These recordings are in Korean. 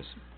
기도하겠습니다.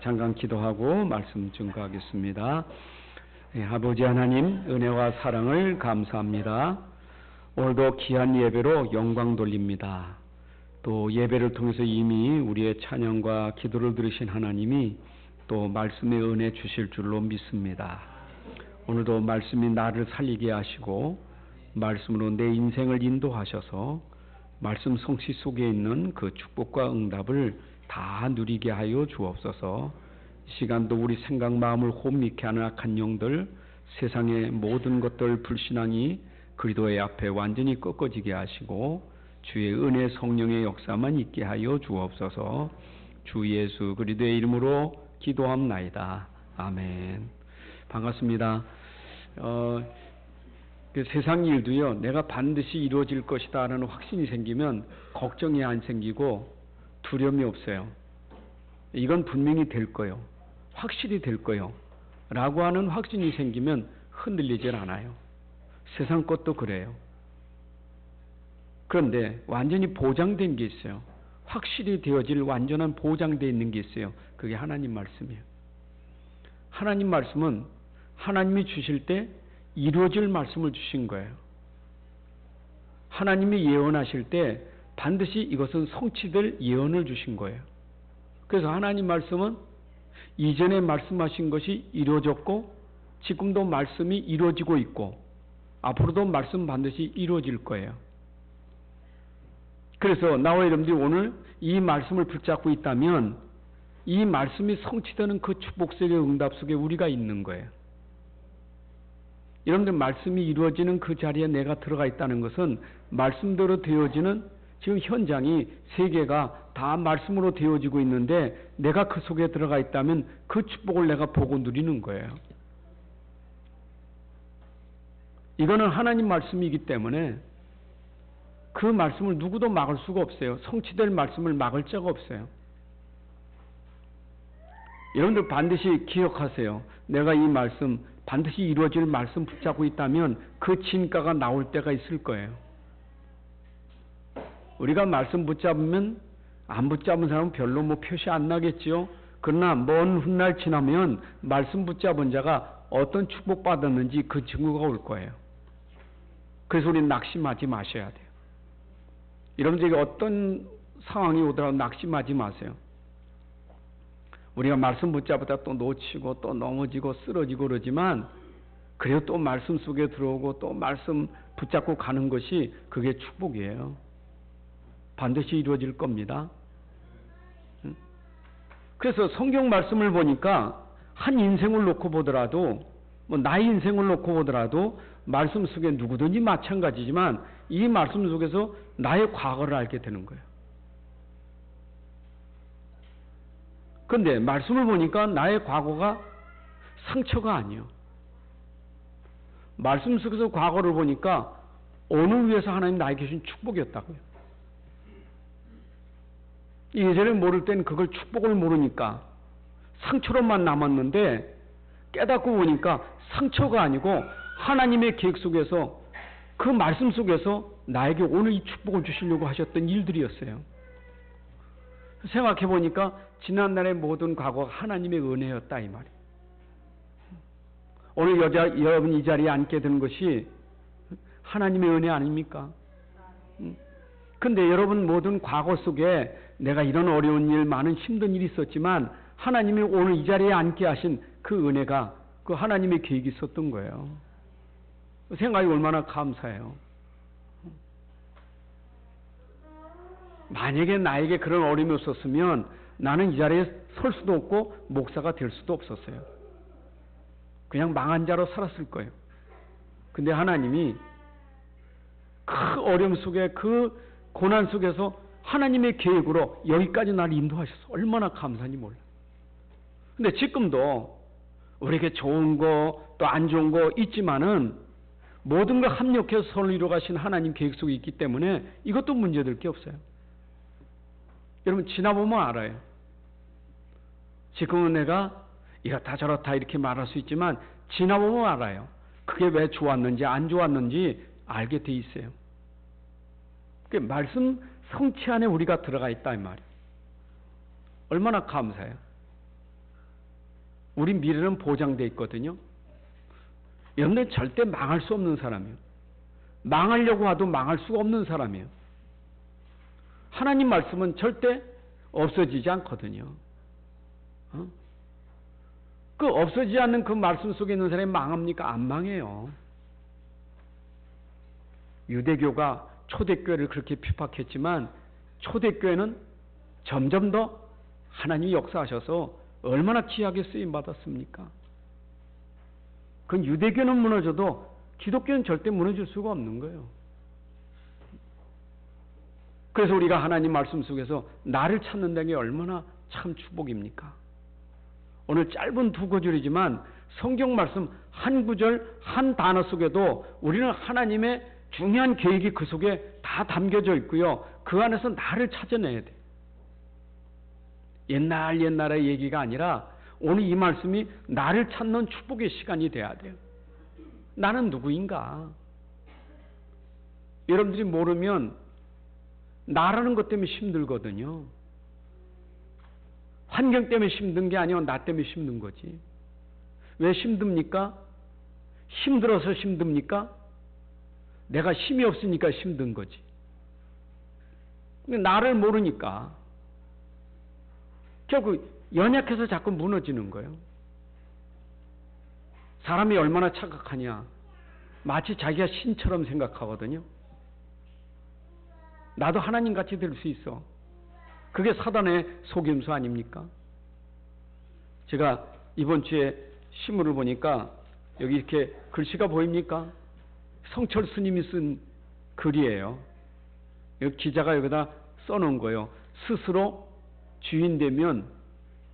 잠깐 기도하고 말씀 증거하겠습니다. 아버지 하나님, 은혜와 사랑을 감사합니다. 오늘도 귀한 예배로 영광 돌립니다. 또 예배를 통해서 이미 우리의 찬양과 기도를 들으신 하나님이 또 말씀의 은혜 주실 줄로 믿습니다. 오늘도 말씀이 나를 살리게 하시고 말씀으로 내 인생을 인도하셔서 말씀 성취 속에 있는 그 축복과 응답을 다 누리게 하여 주옵소서. 시간도 우리 생각 마음을 혼미케 하는 악한 영들, 세상의 모든 것들 불신앙이 그리스도의 앞에 완전히 꺾어지게 하시고 주의 은혜 성령의 역사만 있게 하여 주옵소서. 주 예수 그리스도의 이름으로 기도합나이다. 아멘. 반갑습니다. 세상 일도요, 내가 반드시 이루어질 것이다 라는 확신이 생기면 걱정이 안 생기고 두려움이 없어요. 이건 분명히 될 거요, 확실히 될 거요 라고 하는 확신이 생기면 흔들리질 않아요. 세상 것도 그래요. 그런데 완전히 보장된 게 있어요. 확실히 되어질 완전한 보장되어 있는 게 있어요. 그게 하나님 말씀이에요. 하나님 말씀은 하나님이 주실 때 이루어질 말씀을 주신 거예요. 하나님이 예언하실 때 반드시 이것은 성취될 예언을 주신 거예요. 그래서 하나님 말씀은 이전에 말씀하신 것이 이루어졌고 지금도 말씀이 이루어지고 있고 앞으로도 말씀 반드시 이루어질 거예요. 그래서 나와 여러분들이 오늘 이 말씀을 붙잡고 있다면 이 말씀이 성취되는 그 축복 속의 응답 속에 우리가 있는 거예요. 여러분들 말씀이 이루어지는 그 자리에 내가 들어가 있다는 것은 말씀대로 되어지는 지금 현장이 세계가 다 말씀으로 되어지고 있는데 내가 그 속에 들어가 있다면 그 축복을 내가 보고 누리는 거예요. 이거는 하나님 말씀이기 때문에 그 말씀을 누구도 막을 수가 없어요. 성취될 말씀을 막을 자가 없어요. 여러분들 반드시 기억하세요. 내가 이 말씀 반드시 이루어질 말씀 붙잡고 있다면 그 진가가 나올 때가 있을 거예요. 우리가 말씀 붙잡으면 안 붙잡은 사람은 별로 표시 안 나겠지요. 그러나 먼 훗날 지나면 말씀 붙잡은 자가 어떤 축복 받았는지 그 증거가 올 거예요. 그래서 우리는 낙심하지 마셔야 돼요. 여러분들에게 어떤 상황이 오더라도 낙심하지 마세요. 우리가 말씀 붙잡다 또 놓치고 또 넘어지고 쓰러지고 그러지만 그래도 또 말씀 속에 들어오고 또 말씀 붙잡고 가는 것이 그게 축복이에요. 반드시 이루어질 겁니다. 그래서 성경 말씀을 보니까 한 인생을 놓고 보더라도 나의 인생을 놓고 보더라도 말씀 속에 누구든지 마찬가지지만 이 말씀 속에서 나의 과거를 알게 되는 거예요. 그런데 말씀을 보니까 나의 과거가 상처가 아니에요. 말씀 속에서 과거를 보니까 오늘 위해서 하나님 나에게 주신 축복이었다고요. 예전에 모를 땐 그걸 축복을 모르니까 상처로만 남았는데 깨닫고 보니까 상처가 아니고 하나님의 계획 속에서 그 말씀 속에서 나에게 오늘 이 축복을 주시려고 하셨던 일들이었어요. 생각해 보니까 지난날의 모든 과거가 하나님의 은혜였다 이 말이에요. 오늘 여러분 이 자리에 앉게 된 것이 하나님의 은혜 아닙니까? 근데 여러분 모든 과거 속에 내가 이런 어려운 일, 많은 힘든 일이 있었지만 하나님이 오늘 이 자리에 앉게 하신 그 은혜가 그 하나님의 계획이 있었던 거예요. 생각이 얼마나 감사해요. 만약에 나에게 그런 어려움이 없었으면 나는 이 자리에 설 수도 없고 목사가 될 수도 없었어요. 그냥 망한 자로 살았을 거예요. 근데 하나님이 그 어려움 속에 그 고난 속에서 하나님의 계획으로 여기까지 나를 인도하셔서 얼마나 감사한지 몰라요. 근데 지금도 우리에게 좋은 거 또 안 좋은 거 있지만은 모든 걸 합력해서 선을 이루어 가신 하나님 계획 속에 있기 때문에 이것도 문제될 게 없어요. 여러분 지나보면 알아요. 지금은 내가 이렇다 저렇다 이렇게 말할 수 있지만 지나보면 알아요. 그게 왜 좋았는지 안 좋았는지 알게 돼 있어요. 그 말씀 성취 안에 우리가 들어가 있다 이 말이에요. 얼마나 감사해요. 우리 미래는 보장돼 있거든요. 여러분들 절대 망할 수 없는 사람이에요. 망하려고 해도 망할 수가 없는 사람이에요. 하나님 말씀은 절대 없어지지 않거든요. 그 없어지지 않는 그 말씀 속에 있는 사람이 망합니까? 안 망해요. 유대교가 초대교회를 그렇게 핍박했지만 초대교회는 점점 더 하나님이 역사하셔서 얼마나 귀하게 쓰임받았습니까? 그 유대교는 무너져도 기독교는 절대 무너질 수가 없는 거예요. 그래서 우리가 하나님 말씀 속에서 나를 찾는다는 게 얼마나 참 축복입니까? 오늘 짧은 두 구절이지만 성경 말씀 한 구절 한 단어 속에도 우리는 하나님의 중요한 계획이 그 속에 다 담겨져 있고요. 그 안에서 나를 찾아내야 돼. 옛날의 얘기가 아니라 오늘 이 말씀이 나를 찾는 축복의 시간이 돼야 돼요. 나는 누구인가? 여러분들이 모르면 나라는 것 때문에 힘들거든요. 환경 때문에 힘든 게 아니고 나 때문에 힘든 거지. 왜 힘듭니까? 힘들어서 힘듭니까? 내가 힘이 없으니까 힘든 거지. 나를 모르니까 결국 연약해서 자꾸 무너지는 거예요. 사람이 얼마나 착각하냐. 마치 자기가 신처럼 생각하거든요. 나도 하나님같이 될 수 있어. 그게 사단의 속임수 아닙니까? 제가 이번 주에 신문을 보니까 여기 이렇게 글씨가 보입니까? 성철 스님이 쓴 글이에요. 여기 기자가 여기다 써놓은 거예요. 스스로 주인 되면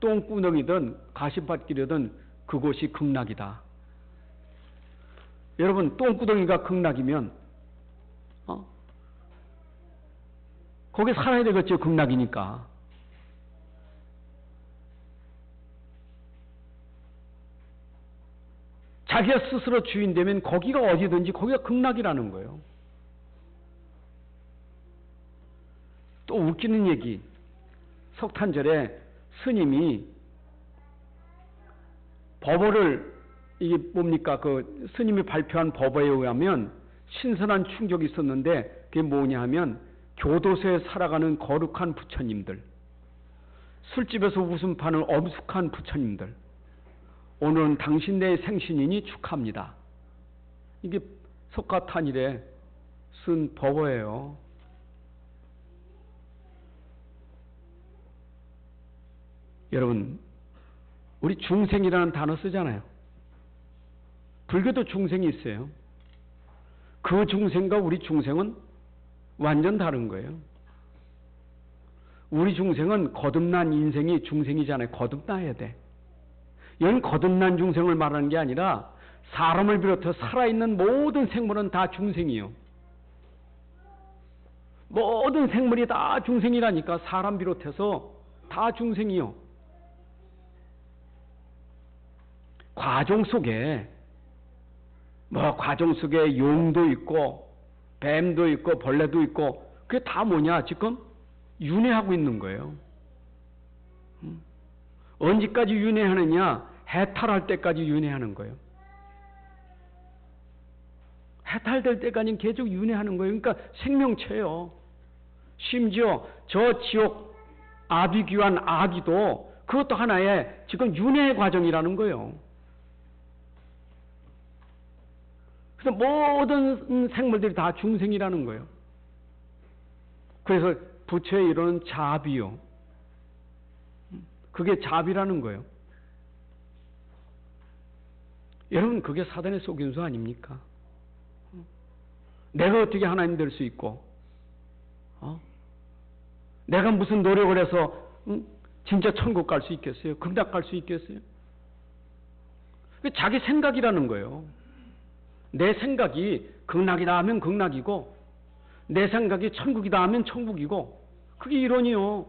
똥구덩이든 가시밭길이든 그곳이 극락이다. 여러분, 똥구덩이가 극락이면 거기 살아야 되겠죠. 극락이니까. 자기가 스스로 주인 되면 거기가 어디든지 거기가 극락이라는 거예요. 또 웃기는 얘기. 석탄절에 스님이 법어를, 이게 뭡니까? 그 스님이 발표한 법어에 의하면 신선한 충격이 있었는데 그게 뭐냐 하면 교도소에 살아가는 거룩한 부처님들, 술집에서 웃음 파는 엄숙한 부처님들, 오늘은 당신네의 생신이니 축하합니다. 이게 석가탄일에 쓴 법어예요. 여러분, 우리 중생이라는 단어 쓰잖아요. 불교도 중생이 있어요. 그 중생과 우리 중생은 완전 다른 거예요. 우리 중생은 거듭난 인생이 중생이잖아요. 거듭나야 돼. 여기 거듭난 중생을 말하는 게 아니라 사람을 비롯해 살아있는 모든 생물은 다 중생이요. 모든 생물이 다 중생이라니까. 사람 비롯해서 다 중생이요. 과정 속에 과정 속에 용도 있고 뱀도 있고 벌레도 있고 그게 다 뭐냐? 지금 윤회하고 있는 거예요. 언제까지 윤회하느냐? 해탈할 때까지 윤회하는 거예요. 해탈될 때까지는 계속 윤회하는 거예요. 그러니까 생명체예요. 심지어 저 지옥 아비규환 아기도 그것도 하나의 지금 윤회 과정이라는 거예요. 그래서 모든 생물들이 다 중생이라는 거예요. 그래서 부처의 이론은 자비요. 그게 자비라는 거예요. 여러분, 그게 사단의 속임수 아닙니까? 내가 어떻게 하나님 될 수 있고, 내가 무슨 노력을 해서 진짜 천국 갈 수 있겠어요? 극락 갈 수 있겠어요? 그게 자기 생각이라는 거예요. 내 생각이 극락이다 하면 극락이고 내 생각이 천국이다 하면 천국이고 그게 이론이요.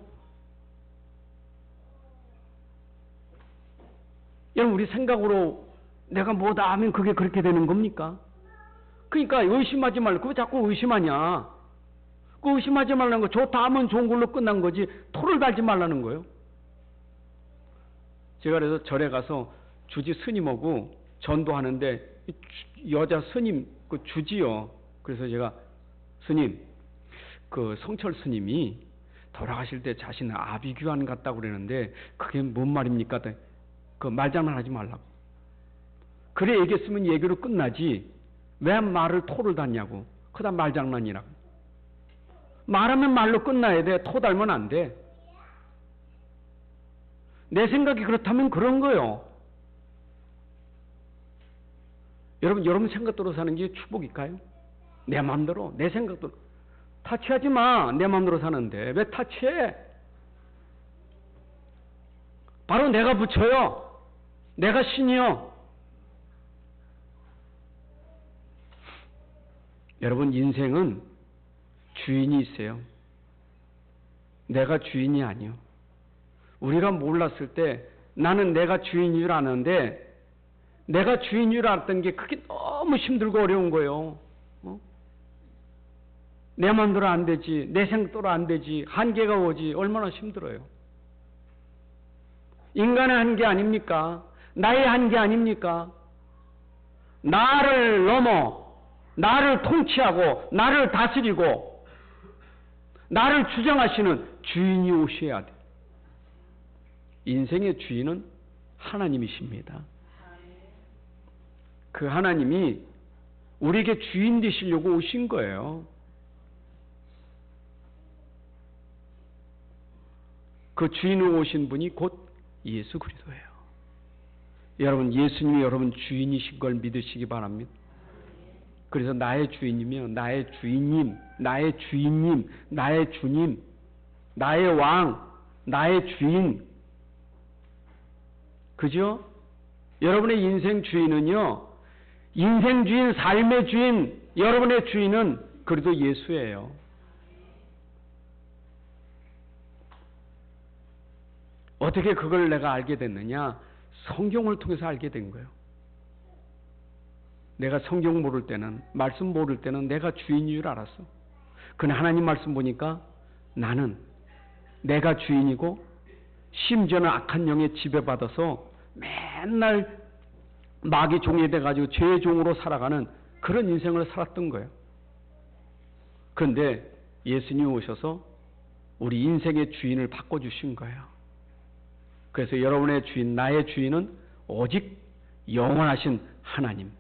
여러분, 우리 생각으로 내가 뭐다 하면 그게 그렇게 되는 겁니까? 그러니까 의심하지 말고. 왜 자꾸 의심하냐? 그 의심하지 말라는 거. 좋다 하면 좋은 걸로 끝난 거지 토를 달지 말라는 거예요. 제가 그래서 절에 가서 주지 스님하고 전도하는데 여자 스님 그 주지요. 그래서 제가 스님, 그 성철 스님이 돌아가실 때 자신은 아비규환 같다고 그러는데 그게 뭔 말입니까? 그 말장난하지 말라고. 그래 얘기했으면 얘기로 끝나지 왜 말을 토를 닿냐고. 그다 말장난이라고. 말하면 말로 끝나야 돼. 토 달면 안 돼. 내 생각이 그렇다면 그런 거요. 여러분 생각대로 사는 게 축복일까요? 내 마음대로, 내 생각대로. 타치하지 마. 내 마음대로 사는데 왜 타치해? 바로 내가 부처요. 내가 신이요. 여러분, 인생은 주인이 있어요. 내가 주인이 아니요. 우리가 몰랐을 때 나는 내가 주인인 줄 아는데 내가 주인인 줄 알았던 게 그게 너무 힘들고 어려운 거예요. 내 마음대로 안 되지, 내 생각대로 안 되지, 한계가 오지. 얼마나 힘들어요. 인간의 한계 아닙니까? 나의 한계 아닙니까? 나를 넘어 나를 통치하고 나를 다스리고 나를 주장하시는 주인이 오셔야 돼. 인생의 주인은 하나님이십니다. 그 하나님이 우리에게 주인 되시려고 오신 거예요. 그 주인으로 오신 분이 곧 예수 그리스도예요. 여러분, 예수님이 여러분 주인이신 걸 믿으시기 바랍니다. 그래서 나의 주인이며 나의 주인님, 나의 주인님, 나의 주님, 나의 왕, 나의 주인. 그죠? 여러분의 인생 주인은요, 인생 주인, 삶의 주인, 여러분의 주인은 그래도 예수예요. 어떻게 그걸 내가 알게 됐느냐? 성경을 통해서 알게 된 거예요. 내가 성경 모를 때는, 말씀 모를 때는 내가 주인인 줄 알았어. 그러나 하나님 말씀 보니까 나는 내가 주인이고 심지어는 악한 영에 지배받아서 맨날 마귀 종이 돼가지고 죄의 종으로 살아가는 그런 인생을 살았던 거예요. 그런데 예수님이 오셔서 우리 인생의 주인을 바꿔주신 거예요. 그래서 여러분의 주인, 나의 주인은 오직 영원하신 하나님,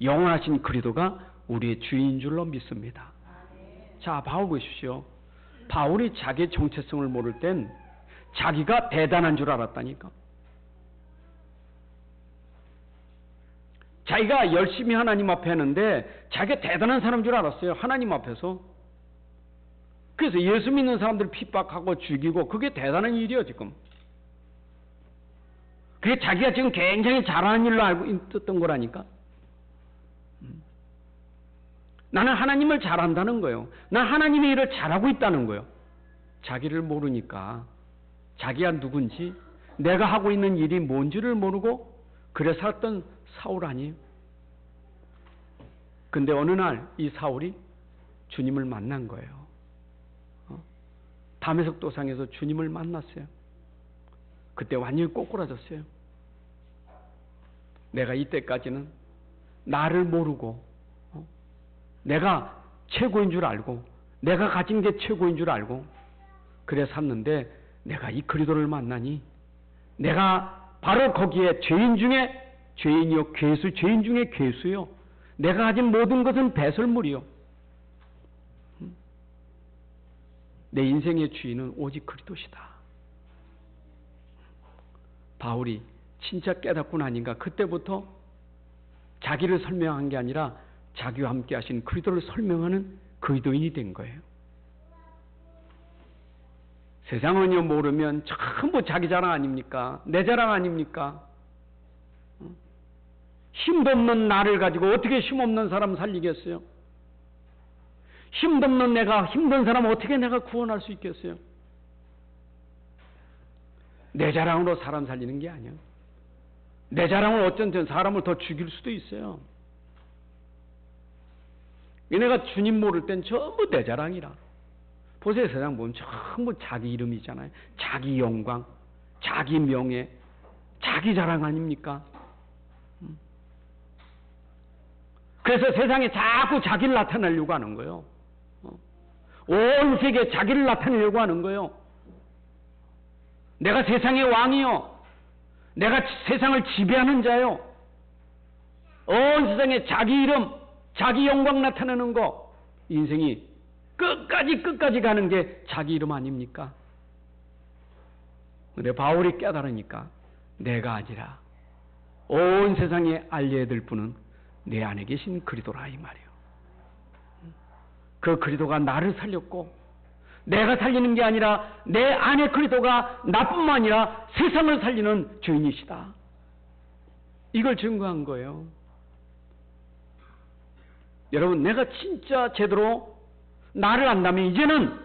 영원하신 그리스도가 우리의 주인인 줄로 믿습니다. 자, 바울 보십시오. 바울이 자기의 정체성을 모를 땐 자기가 대단한 줄 알았다니까. 자기가 열심히 하나님 앞에 했는데 자기가 대단한 사람인 줄 알았어요. 하나님 앞에서. 그래서 예수 믿는 사람들 핍박하고 죽이고 그게 대단한 일이에요, 지금. 그게 자기가 지금 굉장히 잘하는 일로 알고 있었던 거라니까. 나는 하나님을 잘한다는 거예요. 난 하나님의 일을 잘하고 있다는 거예요. 자기를 모르니까 자기가 누군지, 내가 하고 있는 일이 뭔지를 모르고 그래 살았던 사울 아니에요. 근데 어느 날 이 사울이 주님을 만난 거예요. 다메섹 도상에서 주님을 만났어요. 그때 완전히 꼬꾸라졌어요. 내가 이때까지는 나를 모르고 내가 최고인 줄 알고 내가 가진 게 최고인 줄 알고 그래 샀는데 내가 이 그리스도를 만나니 내가 바로 거기에 죄인 중에 죄인이요 괴수, 죄인 중에 괴수요. 내가 가진 모든 것은 배설물이요. 내 인생의 주인은 오직 그리스도시다. 바울이 진짜 깨닫고 나니까 그때부터 자기를 설명한 게 아니라 자기와 함께 하신 그리스도를 설명하는 그리스도인이 된 거예요. 세상은요 모르면 전부 자기 자랑 아닙니까? 내 자랑 아닙니까? 힘도 없는 나를 가지고 어떻게 힘없는 사람 살리겠어요? 힘도 없는 내가 힘든 사람 어떻게 내가 구원할 수 있겠어요? 내 자랑으로 사람 살리는 게 아니야. 내 자랑을 어쩐 사람을 더 죽일 수도 있어요. 내가 주님 모를 땐 전부 내 자랑이라. 보세요, 세상 보면 전부 자기 이름이잖아요. 자기 영광, 자기 명예, 자기 자랑 아닙니까? 그래서 세상에 자꾸 자기를 나타내려고 하는 거예요. 온 세계에 자기를 나타내려고 하는 거예요. 내가 세상의 왕이요. 내가 세상을 지배하는 자요. 온 세상에 자기 이름, 자기 영광 나타내는 거. 인생이 끝까지 가는 게 자기 이름 아닙니까? 근데 바울이 깨달으니까 내가 아니라 온 세상에 알려야 될 분은 내 안에 계신 그리스도라 이 말이에요. 그 그리스도가 나를 살렸고 내가 살리는 게 아니라 내 안에 그리스도가 나뿐만 아니라 세상을 살리는 주인이시다. 이걸 증거한 거예요. 여러분, 내가 진짜 제대로 나를 안다면 이제는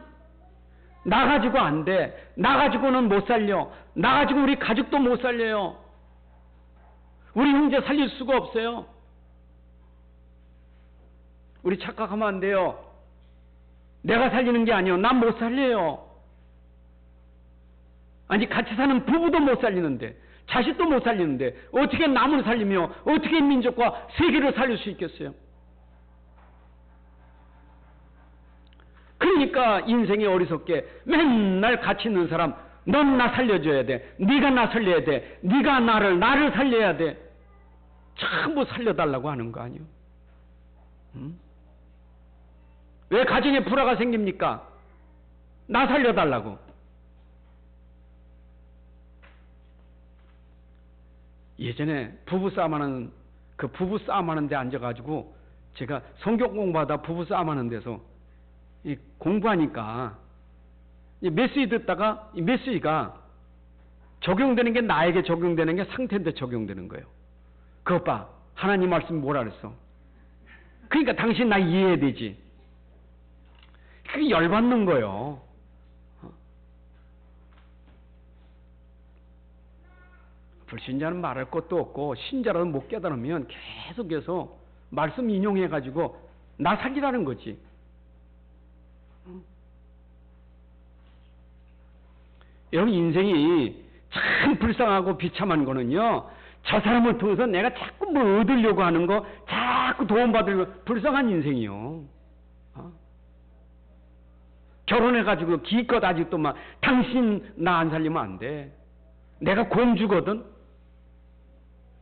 나 가지고 안 돼. 나 가지고는 못 살려. 나 가지고 우리 가족도 못 살려요. 우리 형제 살릴 수가 없어요. 우리 착각하면 안 돼요. 내가 살리는 게 아니에요. 난 못 살려요. 아니 같이 사는 부부도 못 살리는데 자식도 못 살리는데 어떻게 남을 살리며 어떻게 민족과 세계를 살릴 수 있겠어요? 그러니까 인생이 어리석게 맨날 같이 있는 사람 넌 나 살려줘야 돼. 네가 나 살려야 돼. 네가 나를 살려야 돼. 전부 살려달라고 하는 거 아니에요? 왜 가정에 불화가 생깁니까? 나 살려달라고. 예전에 부부싸움하는 데 앉아가지고 제가 성경 공부하다 부부싸움하는 데서 공부하니까 이 메시지 듣다가 이 메시지가 적용되는 게 나에게 적용되는 게 상태인데 적용되는 거예요. 그것 봐. 하나님 말씀이 뭐라 그랬어? 그러니까 당신 나 이해해야 되지. 그게 열받는 거예요. 불신자는 말할 것도 없고 신자라도 못 깨달으면 계속해서 말씀 인용해가지고 나 살리라는 거지. 여러분 인생이 참 불쌍하고 비참한 거는요. 저 사람을 통해서 내가 자꾸 뭘 얻으려고 하는 거, 자꾸 도움받으려고 불쌍한 인생이요. 결혼해가지고 기껏 아직도 막 당신 나 안 살리면 안 돼. 내가 공주거든.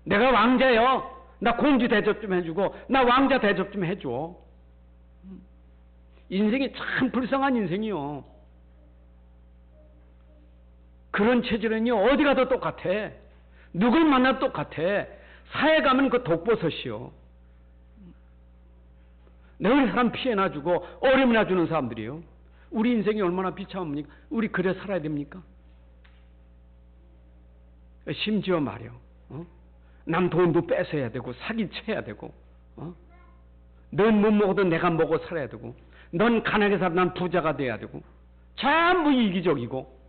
내가 왕자요. 나 공주 대접 좀 해주고 나 왕자 대접 좀 해줘. 인생이 참 불쌍한 인생이요. 그런 체질은요 어디 가도 똑같아. 누굴 만나도 똑같아. 사회 가면 그 독버섯이요. 늘 사람 피해나 주고 어려움이나 주는 사람들이요. 우리 인생이 얼마나 비참합니까? 우리 그래 살아야 됩니까? 심지어 말이요. 남 돈도 뺏어야 되고 사기쳐야 되고 넌 못 먹어도 내가 먹어 살아야 되고 넌 가난하게 살아 난 부자가 돼야 되고 전부 이기적이고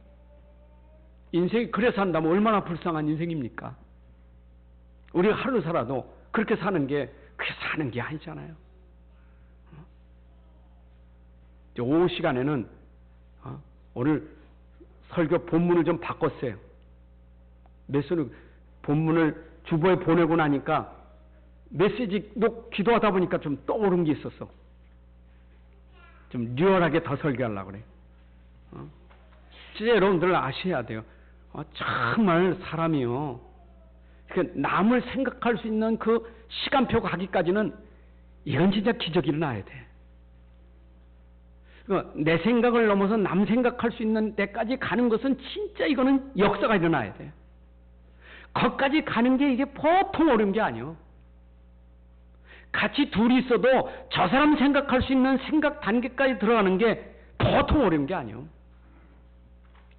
인생이 그래 산다면 얼마나 불쌍한 인생입니까? 우리가 하루 살아도 그렇게 사는 게 그게 사는 게 아니잖아요. 오후 시간에는 오늘 설교 본문을 좀 바꿨어요. 메시지 본문을 주보에 보내고 나니까 메시지 기도하다 보니까 좀 떠오른 게 있었어. 좀 리얼하게 더 설교하려고 그래. 진짜 여러분들 아셔야 돼요. 정말 사람이요. 남을 생각할 수 있는 그 시간표 가기까지는 이건 진짜 기적이 일어나야 돼. 내 생각을 넘어서 남 생각할 수 있는 데까지 가는 것은 진짜 이거는 역사가 일어나야 돼. 거기까지 가는 게 이게 보통 어려운 게 아니요. 같이 둘이 있어도 저 사람 생각할 수 있는 생각 단계까지 들어가는 게 보통 어려운 게 아니요.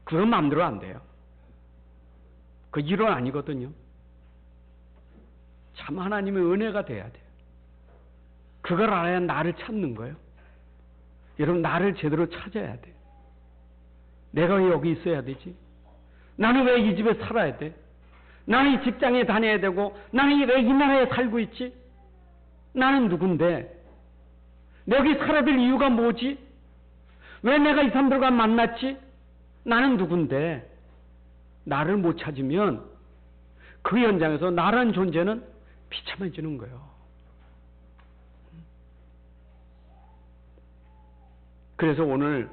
그건 마음대로 안 돼요. 그 이론 아니거든요. 참 하나님의 은혜가 돼야 돼요. 그걸 알아야 나를 찾는 거예요. 여러분 나를 제대로 찾아야 돼. 내가 왜 여기 있어야 되지? 나는 왜 이 집에 살아야 돼? 나는 이 직장에 다녀야 되고 나는 왜 이 나라에 살고 있지? 나는 누군데? 여기 살아야 될 이유가 뭐지? 왜 내가 이 사람들과 만났지? 나는 누군데? 나를 못 찾으면 그 현장에서 나라는 존재는 비참해지는 거예요. 그래서 오늘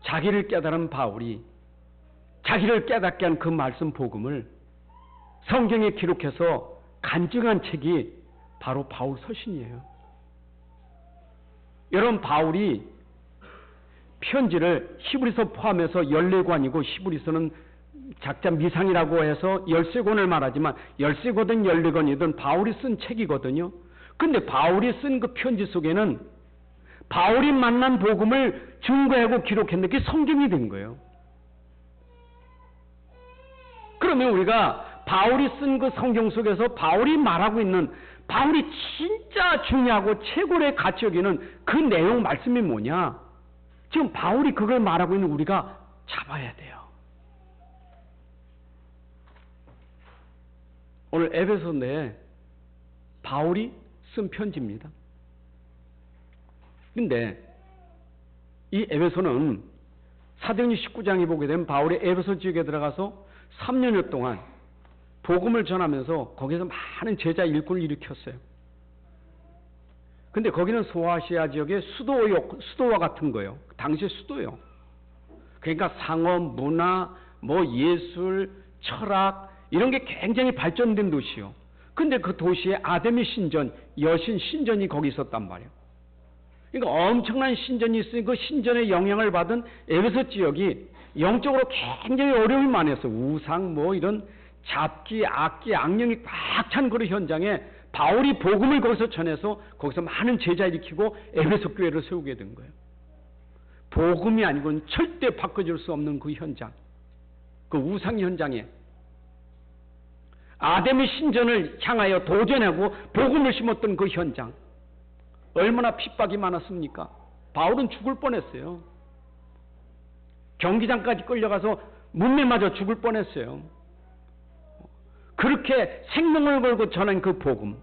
자기를 깨달은 바울이 자기를 깨닫게 한 그 말씀 복음을 성경에 기록해서 간증한 책이 바로 바울 서신이에요. 여러분 바울이 편지를 히브리서 포함해서 14권이고 히브리서는 작자 미상이라고 해서 13권을 말하지만 13권이든 14권이든 바울이 쓴 책이거든요. 근데 바울이 쓴 그 편지 속에는 바울이 만난 복음을 증거하고 기록했는데 그게 성경이 된 거예요. 그러면 우리가 바울이 쓴 그 성경 속에서 바울이 말하고 있는 바울이 진짜 중요하고 최고의 가치 여기는 그 내용 말씀이 뭐냐? 지금 바울이 그걸 말하고 있는 우리가 잡아야 돼요. 오늘 에베소서에 바울이 쓴 편지입니다. 근데 이 에베소는 사도행전 19장에 보게 되면 바울이 에베소 지역에 들어가서 3년여 동안 복음을 전하면서 거기서 많은 제자 일꾼을 일으켰어요. 근데 거기는 소아시아 지역의 수도와 같은 거예요. 당시 수도요. 그러니까 상업, 문화, 예술, 철학 이런 게 굉장히 발전된 도시요. 근데 그 도시에 아데미 신전, 여신 신전이 거기 있었단 말이에요. 그러니까 엄청난 신전이 있으니 그 신전의 영향을 받은 에베소 지역이 영적으로 굉장히 어려움이 많았어요. 우상 이런 잡기, 악기, 악령이 꽉 찬 그런 현장에 바울이 복음을 거기서 전해서 거기서 많은 제자 일으키고 에베소 교회를 세우게 된 거예요. 복음이 아니고는 절대 바꿔줄 수 없는 그 현장, 그 우상 현장에 아담의 신전을 향하여 도전하고 복음을 심었던 그 현장, 얼마나 핍박이 많았습니까? 바울은 죽을 뻔했어요. 경기장까지 끌려가서 문매 맞아 죽을 뻔했어요. 그렇게 생명을 걸고 전한 그 복음,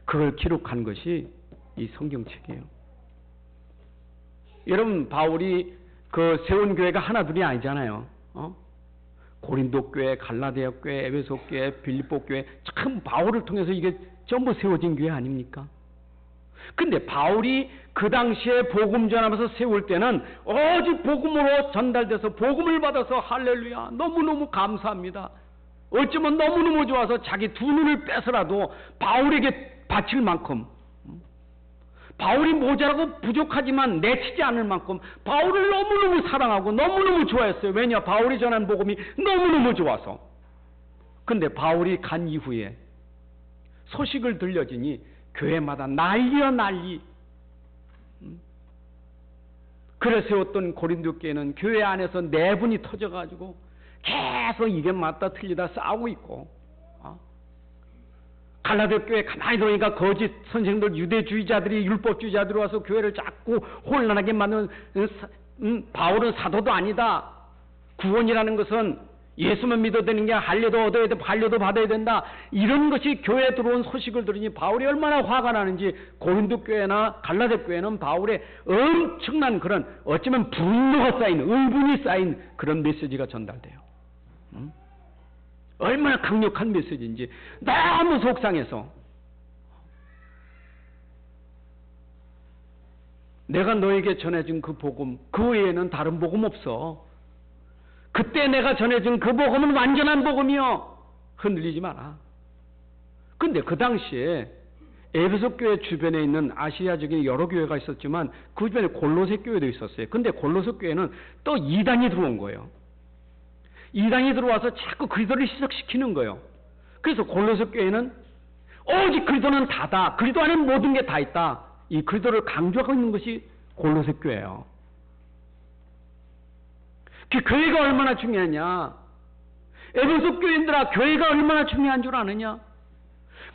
그걸 기록한 것이 이 성경책이에요. 여러분, 바울이 그 세운 교회가 하나둘이 아니잖아요. 고린도 교회, 갈라디아 교회, 에베소 교회, 빌립보 교회, 참 바울을 통해서 이게 전부 세워진 교회 아닙니까? 근데 바울이 그 당시에 복음 전하면서 세울 때는 오직 복음으로 전달돼서 복음을 받아서 할렐루야, 너무너무 감사합니다. 어쩌면 너무너무 좋아서 자기 두 눈을 빼서라도 바울에게 바칠 만큼, 바울이 모자라고 부족하지만 내치지 않을 만큼 바울을 너무너무 사랑하고 너무너무 좋아했어요. 왜냐? 바울이 전한 복음이 너무너무 좋아서. 근데 바울이 간 이후에 소식을 들려주니 교회마다 난리야 난리. 그래 세웠던 고린도 교회는 교회 안에서 내분이 터져가지고 계속 이게 맞다 틀리다 싸우고 있고, 갈라디아 교회 가만히 보니까 거짓 선생들, 유대주의자들이, 율법주의자들이 와서 교회를 자꾸 혼란하게 만드는, 바울은 사도도 아니다, 구원이라는 것은 예수만 믿어도 되는 게 할례도 얻어야 돼, 할례도 받아야 된다, 이런 것이 교회에 들어온 소식을 들으니 바울이 얼마나 화가 나는지 고린도 교회나 갈라디아 교회는 바울의 엄청난 그런 어쩌면 분노가 쌓인, 의분이 쌓인 그런 메시지가 전달돼요. 얼마나 강력한 메시지인지 너무 속상해서, 내가 너에게 전해준 그 복음, 그 외에는 다른 복음 없어. 그때 내가 전해준 그 복음은 완전한 복음이요, 흔들리지 마라. 근데 그 당시에 에베소 교회 주변에 있는 아시아적인 여러 교회가 있었지만 그 주변에 골로새 교회도 있었어요. 근데 골로새 교회는 또 이단이 들어온 거예요. 이단이 들어와서 자꾸 그리스도를 희석시키는 거예요. 그래서 골로새 교회는 오직 그리스도는 다다, 그리스도 안에 모든 게 다 있다, 이 그리스도를 강조하고 있는 것이 골로새 교회예요. 그 교회가 얼마나 중요하냐? 에베소 교인들아, 교회가 얼마나 중요한 줄 아느냐?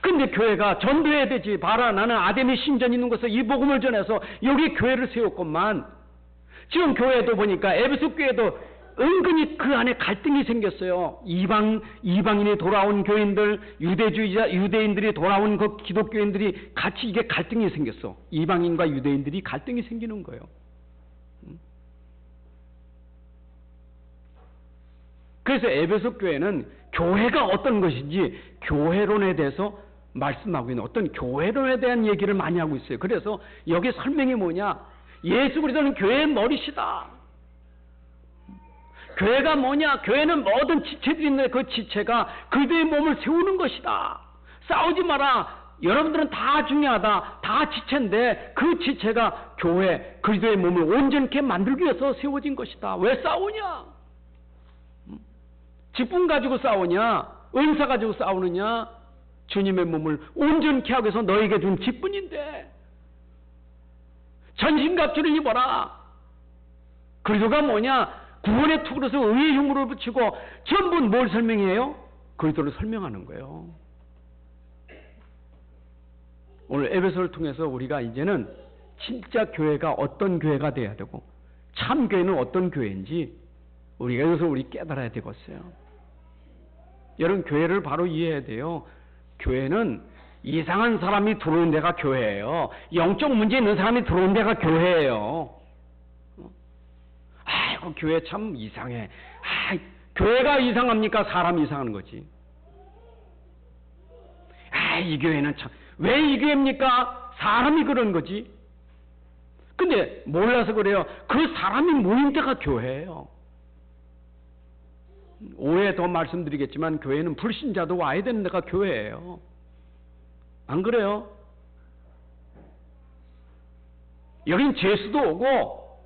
근데 교회가 전도해야 되지. 봐라, 나는 아담의 신전 있는 곳에서 이 복음을 전해서 여기 교회를 세웠건만, 지금 교회도 보니까 에베소 교회도 은근히 그 안에 갈등이 생겼어요. 이방인이 돌아온 교인들, 유대인들이 돌아온 그 기독교인들이 같이 이게 갈등이 생겼어. 이방인과 유대인들이 갈등이 생기는 거예요. 그래서 에베소 교회는 교회가 어떤 것인지 교회론에 대해서 말씀하고 있는, 어떤 교회론에 대한 얘기를 많이 하고 있어요. 그래서 여기 설명이 뭐냐? 예수 그리스도는 교회의 머리시다. 교회가 뭐냐? 교회는 모든 지체들이 있는데 그 지체가 그리스도의 몸을 세우는 것이다. 싸우지 마라. 여러분들은 다 중요하다. 다 지체인데 그 지체가 교회, 그리스도의 몸을 온전케 만들기 위해서 세워진 것이다. 왜 싸우냐? 직분 가지고 싸우냐? 은사 가지고 싸우느냐? 주님의 몸을 온전케 하기 위해서 너에게 준 직분인데 전신갑주를 입어라. 그리스도가 뭐냐? 구원의 투구로서 의의 흉물을 붙이고 전부 뭘 설명해요? 그리스도를 설명하는 거예요. 오늘 에베소를 통해서 우리가 이제는 진짜 교회가 어떤 교회가 돼야 되고 참 교회는 어떤 교회인지 우리가 여기서 깨달아야 되겠어요. 여러분, 교회를 바로 이해해야 돼요. 교회는 이상한 사람이 들어온 데가 교회예요. 영적 문제 있는 사람이 들어온 데가 교회예요. 아이고, 교회 참 이상해. 교회가 이상합니까? 사람이 이상한 거지. 이 교회는 참, 왜 이 교회입니까? 사람이 그런 거지. 근데 몰라서 그래요. 그 사람이 모인 데가 교회예요. 오해 더 말씀드리겠지만 교회는 불신자도 와야 되는 데가 교회예요. 안 그래요? 여긴 죄수도 오고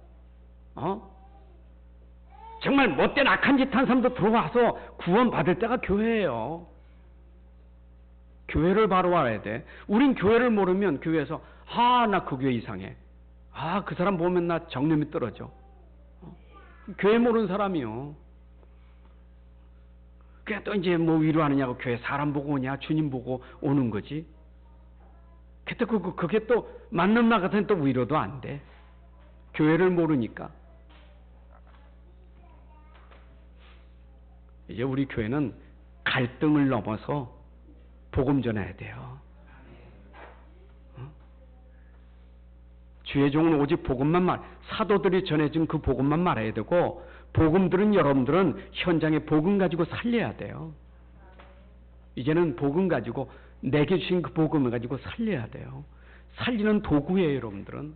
정말 못된 악한 짓 한 사람도 들어와서 구원받을 때가 교회예요. 교회를 바로 알아야 돼. 우린 교회를 모르면 교회에서 나 그 교회 이상해. 그 사람 보면 나 정념이 떨어져. 교회 모르는 사람이요. 그게 또 이제 뭐 위로하느냐고 교회 사람 보고 오냐, 주님 보고 오는 거지. 그게 또 맞는 말 같으면 또 위로도 안 돼. 교회를 모르니까. 이제 우리 교회는 갈등을 넘어서 복음 전해야 돼요. 주의 종은 오직 복음만 사도들이 전해준 그 복음만 말해야 되고, 복음 들은 여러분들은 현장에 복음 가지고 살려야 돼요. 이제는 복음 가지고, 내게 주신 그 복음을 가지고 살려야 돼요. 살리는 도구예요, 여러분들은.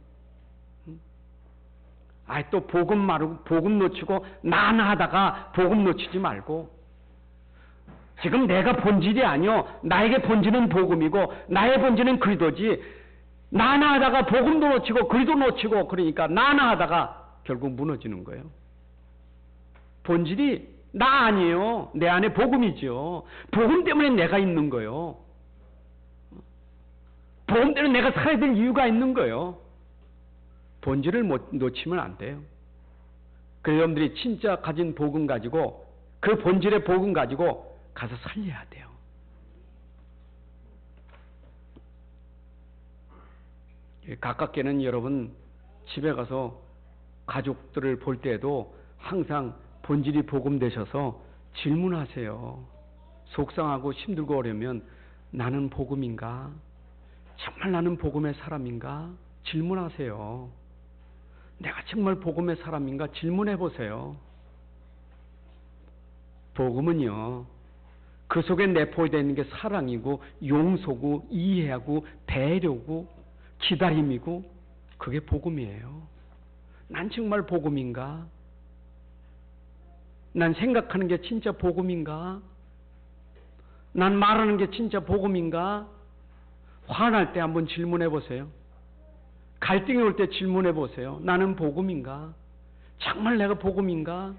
또 복음 말고 복음 놓치고 나나 하다가 복음 놓치지 말고, 지금 내가 본질이 아니요, 나에게 본질은 복음이고 나의 본질은 그리스도지. 나나 하다가 복음도 놓치고 그리스도 놓치고, 그러니까 나나 하다가 결국 무너지는 거예요. 본질이 나 아니에요. 내 안에 복음이죠. 복음 때문에 내가 있는 거예요. 복음 때문에 내가 살아야 될 이유가 있는 거예요. 본질을 놓치면 안 돼요. 그래서 여러분들이 진짜 가진 복음 가지고, 그 본질의 복음 가지고 가서 살려야 돼요. 가깝게는 여러분 집에 가서 가족들을 볼 때도 항상 본질이 복음 되셔서 질문하세요. 속상하고 힘들고 어려면 나는 복음인가? 정말 나는 복음의 사람인가? 질문하세요. 내가 정말 복음의 사람인가? 질문해 보세요. 복음은요, 그 속에 내포되어 있는 게 사랑이고 용서고 이해하고 배려고 기다림이고, 그게 복음이에요. 난 정말 복음인가? 난 생각하는 게 진짜 복음인가? 난 말하는 게 진짜 복음인가? 화날 때 한번 질문해 보세요. 갈등이 올 때 질문해 보세요. 나는 복음인가? 정말 내가 복음인가?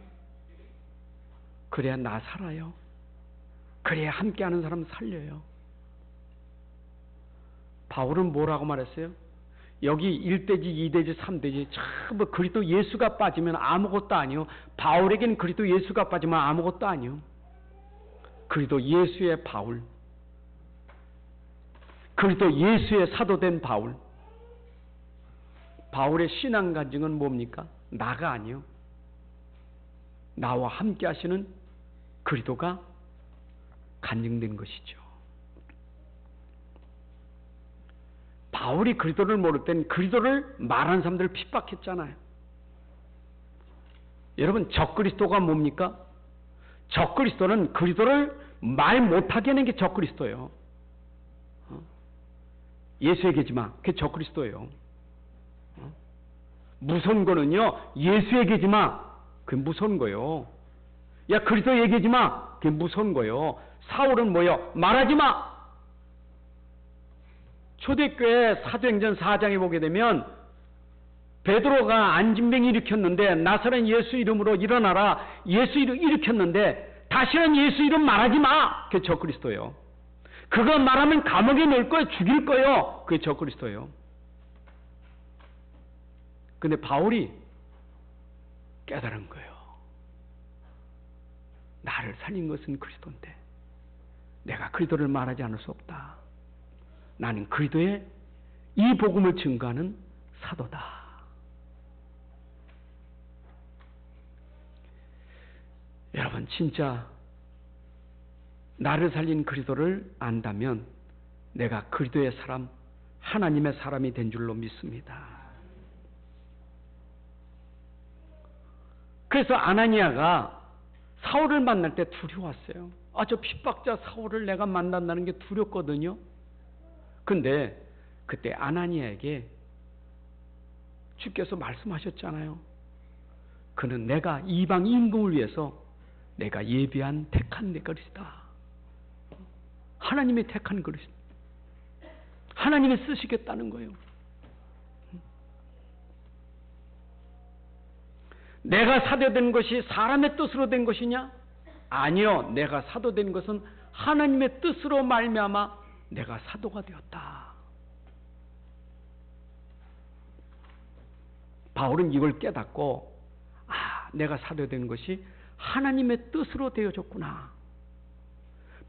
그래야 나 살아요. 그래야 함께하는 사람 살려요. 바울은 뭐라고 말했어요? 여기 1대지, 2대지, 3대지 전부 그리스도 예수가 빠지면 아무것도 아니요. 바울에게는 그리스도 예수가 빠지면 아무것도 아니요. 그리스도 예수의 바울, 그리스도 예수의 사도된 바울. 바울의 신앙 간증은 뭡니까? 나가 아니요. 나와 함께 하시는 그리스도가 간증된 것이죠. 바울이 그리스도를 모를 땐 그리스도를 말하는 사람들을 핍박했잖아요. 여러분, 적그리스도가 뭡니까? 적그리스도는 그리스도를 말 못하게 하는 게 적그리스도예요. 예수 얘기하지 마. 그게 적그리스도예요. 무서운 거는요, 예수 얘기하지 마. 그게 무서운 거예요. 야, 그리스도 얘기하지 마. 그게 무서운 거예요. 사울은 뭐예요? 말하지 마. 초대교회 사도행전 4장에 보게 되면 베드로가 안진병 일으켰는데 나사렛 예수 이름으로 일어나라. 예수 이름 일으켰는데 다시는 예수 이름 말하지 마. 그게 적그리스도예요. 그거 말하면 감옥에 넣을 거예요. 죽일 거예요. 그게 적그리스도예요. 근데 바울이 깨달은 거예요. 나를 살린 것은 그리스도인데 내가 그리스도를 말하지 않을 수 없다. 나는 그리스도의 이 복음을 증거하는 사도다. 여러분, 진짜 나를 살린 그리스도를 안다면 내가 그리스도의 사람, 하나님의 사람이 된 줄로 믿습니다. 그래서 아나니아가 사울을 만날 때 두려웠어요. 저 핍박자 사울을 내가 만난다는 게 두렵거든요. 근데 그때 아나니아에게 주께서 말씀하셨잖아요. 그는 내가 이방 임금을 위해서 내가 예비한 택한 내 그릇이다. 하나님이 택한 그릇. 하나님이 쓰시겠다는 거예요. 내가 사도된 것이 사람의 뜻으로 된 것이냐? 아니요. 내가 사도된 것은 하나님의 뜻으로 말미암아 내가 사도가 되었다. 바울은 이걸 깨닫고 내가 사도된 것이 하나님의 뜻으로 되어졌구나.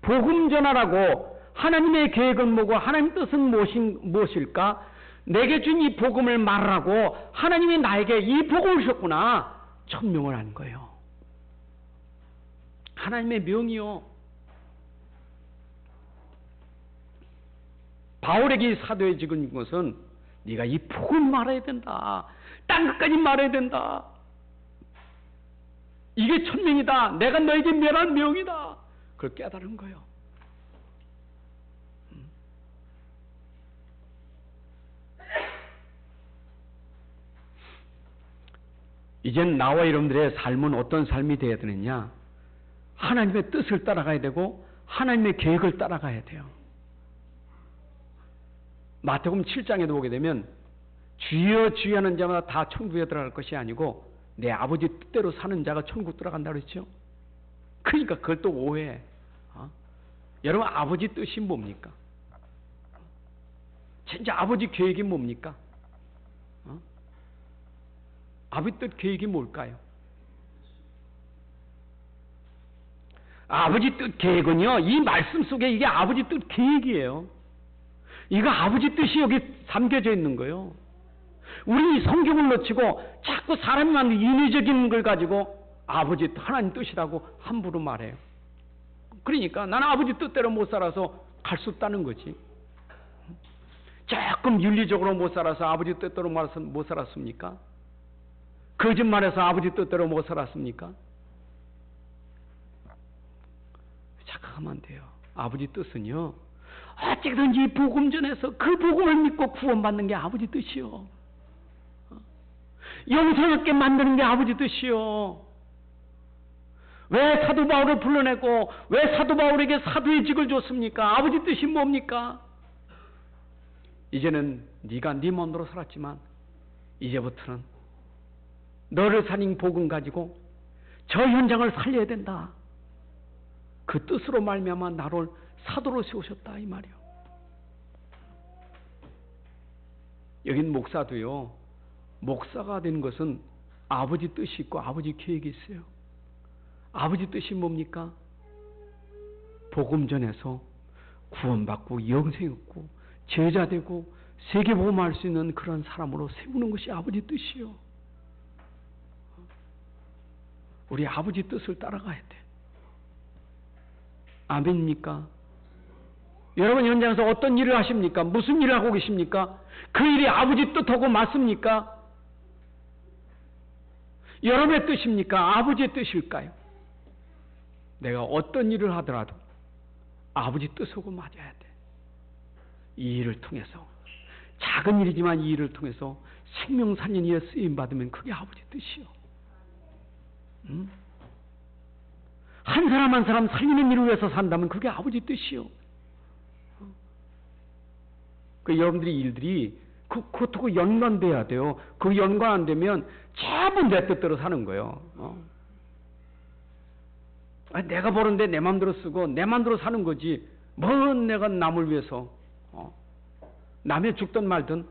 복음 전하라고 하나님의 계획은 뭐고 하나님의 뜻은 무엇일까? 내게 준 이 복음을 말하라고 하나님이 나에게 이 복음을 주셨구나. 천명을 한 거예요. 하나님의 명이요. 바울에게 사도에 적은 것은 네가 이 복음을 말해야 된다. 땅끝까지 말해야 된다. 이게 천명이다. 내가 너에게 멸한 명이다. 그걸 깨달은 거예요. 이젠 나와 여러분들의 삶은 어떤 삶이 되어야 되느냐? 하나님의 뜻을 따라가야 되고 하나님의 계획을 따라가야 돼요. 마태복음 7장에도 보게 되면 주여 주여 하는 자마다 다 천국에 들어갈 것이 아니고 내 아버지 뜻대로 사는 자가 천국 들어간다 그랬죠. 그러니까 그걸 또 오해해. 여러분 아버지 뜻이 뭡니까? 진짜 아버지 계획이 뭡니까? 아버지 뜻 계획이 뭘까요? 아버지 뜻 계획은요, 이 말씀 속에 이게 아버지 뜻 계획이에요. 이거 아버지 뜻이 여기 담겨져 있는 거예요. 우리 성경을 놓치고 자꾸 사람이 만든 인위적인 걸 가지고 아버지 하나님 뜻이라고 함부로 말해요. 그러니까 나는 아버지 뜻대로 못 살아서 갈 수 없다는 거지. 조금 윤리적으로 못 살아서 아버지 뜻대로 못 살았습니까? 거짓말해서 아버지 뜻대로 못 살았습니까? 착각하면 안 돼요. 아버지 뜻은요, 어찌든지 복음 전해서 그 복음을 믿고 구원받는 게 아버지 뜻이요. 영생 얻게 만드는 게 아버지 뜻이요. 왜 사도 바울을 불러내고 왜 사도 바울에게 사도의 직을 줬습니까? 아버지 뜻이 뭡니까? 이제는 네가 네 마음대로 살았지만 이제부터는 너를 살린 복음 가지고 저 현장을 살려야 된다. 그 뜻으로 말미암아 나를 사도로 세우셨다 이 말이요. 여긴 목사도요. 목사가 된 것은 아버지 뜻이 있고 아버지 계획이 있어요. 아버지 뜻이 뭡니까? 복음 전해서 구원받고 영생 얻고 제자되고 세계복음할 수 있는 그런 사람으로 세우는 것이 아버지 뜻이요. 우리 아버지 뜻을 따라가야 돼. 아멘입니까? 여러분 현장에서 어떤 일을 하십니까? 무슨 일을 하고 계십니까? 그 일이 아버지 뜻하고 맞습니까? 여러분의 뜻입니까? 아버지의 뜻일까요? 내가 어떤 일을 하더라도 아버지 뜻하고 맞아야 돼. 이 일을 통해서 작은 일이지만 이 일을 통해서 생명 살리는 일에 쓰임 받으면 그게 아버지 뜻이요. 한 사람 한 사람 살리는 일을 위해서 산다면 그게 아버지 뜻이요. 그 여러분들이 일들이 그것하고 연관돼야 돼요. 그 연관 안 되면 전부 내 뜻대로 사는 거예요. 내가 버는데 내 마음대로 쓰고 내 마음대로 사는 거지. 뭔 내가 남을 위해서 남의 죽든 말든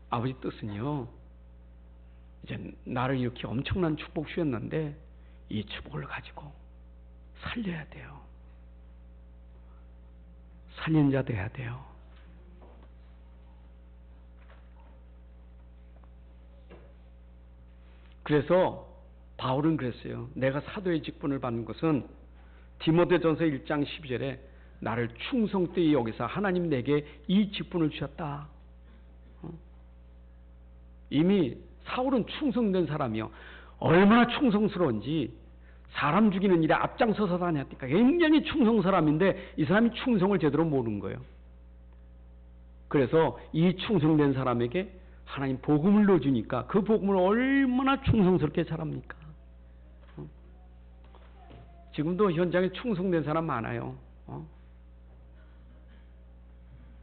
아버지 뜻은요. 이제 나를 이렇게 엄청난 축복 주셨는데 이 축복을 가지고 살려야 돼요. 살린 자 돼야 돼요. 그래서 바울은 그랬어요. 내가 사도의 직분을 받는 것은 디모데전서 1장 12절에 나를 충성되이 여기서 하나님 내게 이 직분을 주셨다. 이미 사울은 충성된 사람이요. 얼마나 충성스러운지 사람 죽이는 일에 앞장서서 다녔으니까 굉장히 충성 사람인데 이 사람이 충성을 제대로 모르는 거예요. 그래서 이 충성된 사람에게 하나님 복음을 넣어주니까 그 복음을 얼마나 충성스럽게 잘합니까? 지금도 현장에 충성된 사람 많아요.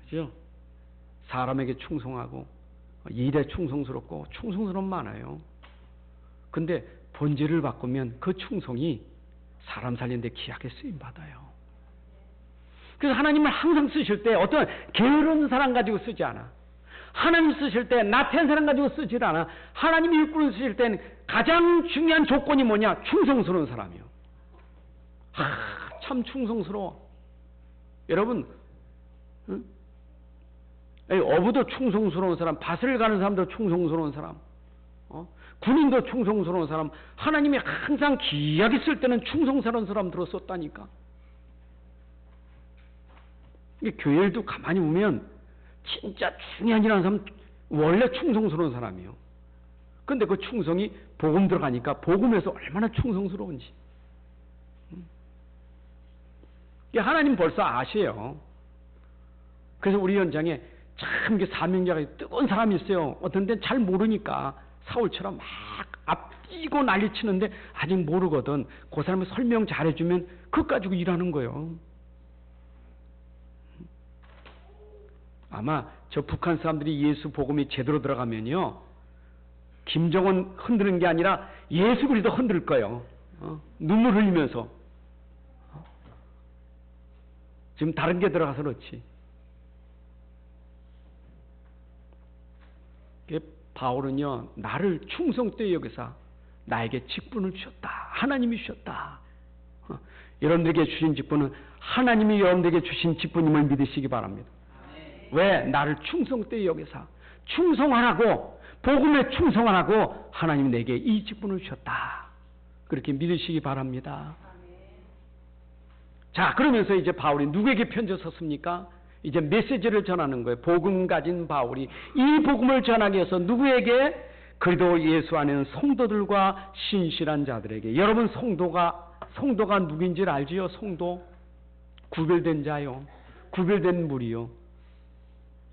그죠? 사람에게 충성하고 일에 충성스럽고 충성스러운 많아요. 근데 본질을 바꾸면 그 충성이 사람 살리는데 귀하게 쓰임받아요. 그래서 하나님을 항상 쓰실 때 어떤 게으른 사람 가지고 쓰지 않아. 하나님 쓰실 때 나태한 사람 가지고 쓰질 않아. 하나님이 일꾼을 쓰실 때는 가장 중요한 조건이 뭐냐? 충성스러운 사람이요. 참 충성스러워. 여러분, 응? 어부도 충성스러운 사람, 밭을 가는 사람도 충성스러운 사람, 군인도 충성스러운 사람, 하나님이 항상 귀하게 쓸 때는 충성스러운 사람들로 썼다니까. 교회 일도 가만히 보면 진짜 중요한 일하는 사람 원래 충성스러운 사람이에요. 근데 그 충성이 복음 들어가니까 복음에서 얼마나 충성스러운지. 하나님 벌써 아세요. 그래서 우리 현장에 참 사명자가 뜨거운 사람이 있어요. 어떤 데는 잘 모르니까 사울처럼 막 앞뛰고 난리치는데 아직 모르거든. 그 사람이 설명 잘해주면 그거 가지고 일하는 거예요. 아마 저 북한 사람들이 예수 복음이 제대로 들어가면요, 김정은 흔드는 게 아니라 예수 그리스도 흔들 거예요. 눈물 흘리면서. 지금 다른 게 들어가서 그렇지. 바울은요, 나를 충성되이 여기사 나에게 직분을 주셨다. 하나님이 주셨다. 여러분들에게 주신 직분은 하나님이 여러분들에게 주신 직분임을 믿으시기 바랍니다. 왜? 나를 충성되이 여기사 충성하라고, 복음에 충성하라고 하나님이 내게 이 직분을 주셨다. 그렇게 믿으시기 바랍니다. 자, 그러면서 이제 바울이 누구에게 편지 썼습니까? 이제 메시지를 전하는 거예요. 복음 가진 바울이 이 복음을 전하기 위해서 누구에게? 그리스도 예수 안에는 성도들과 신실한 자들에게. 여러분, 성도가 누구인지를 알지요? 성도, 구별된 자요, 구별된 무리요.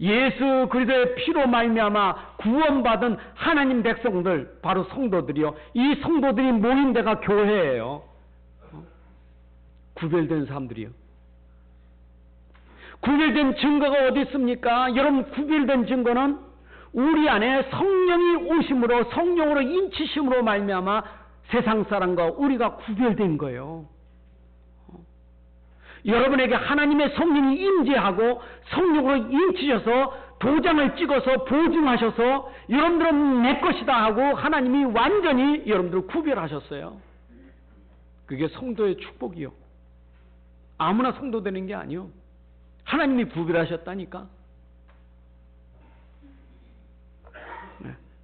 예수 그리스도의 피로 말미암아 구원받은 하나님 백성들, 바로 성도들이요. 이 성도들이 모인 데가 교회예요. 구별된 사람들이요. 구별된 증거가 어디 있습니까? 여러분, 구별된 증거는 우리 안에 성령이 오심으로, 성령으로 인치심으로 말미암아 세상 사람과 우리가 구별된 거예요. 여러분에게 하나님의 성령이 임재하고 성령으로 인치셔서 도장을 찍어서 보증하셔서 여러분들은 내 것이다 하고 하나님이 완전히 여러분들을 구별하셨어요. 그게 성도의 축복이요. 아무나 성도 되는 게 아니요. 하나님이 구별하셨다니까.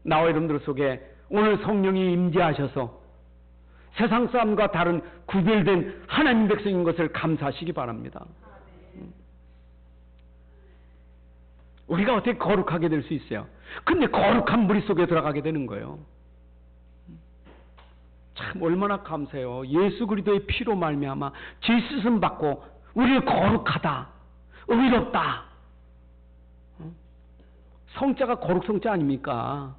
나와 여러분들 속에 오늘 성령이 임재하셔서 세상 사람과 다른 구별된 하나님 백성인 것을 감사하시기 바랍니다. 우리가 어떻게 거룩하게 될 수 있어요? 근데 거룩한 무리 속에 들어가게 되는 거예요. 참 얼마나 감사해요. 예수 그리스도의 피로 말미암아 죄 씻음 받고 우리를 거룩하다, 의롭다. 성자가 거룩 성자 아닙니까?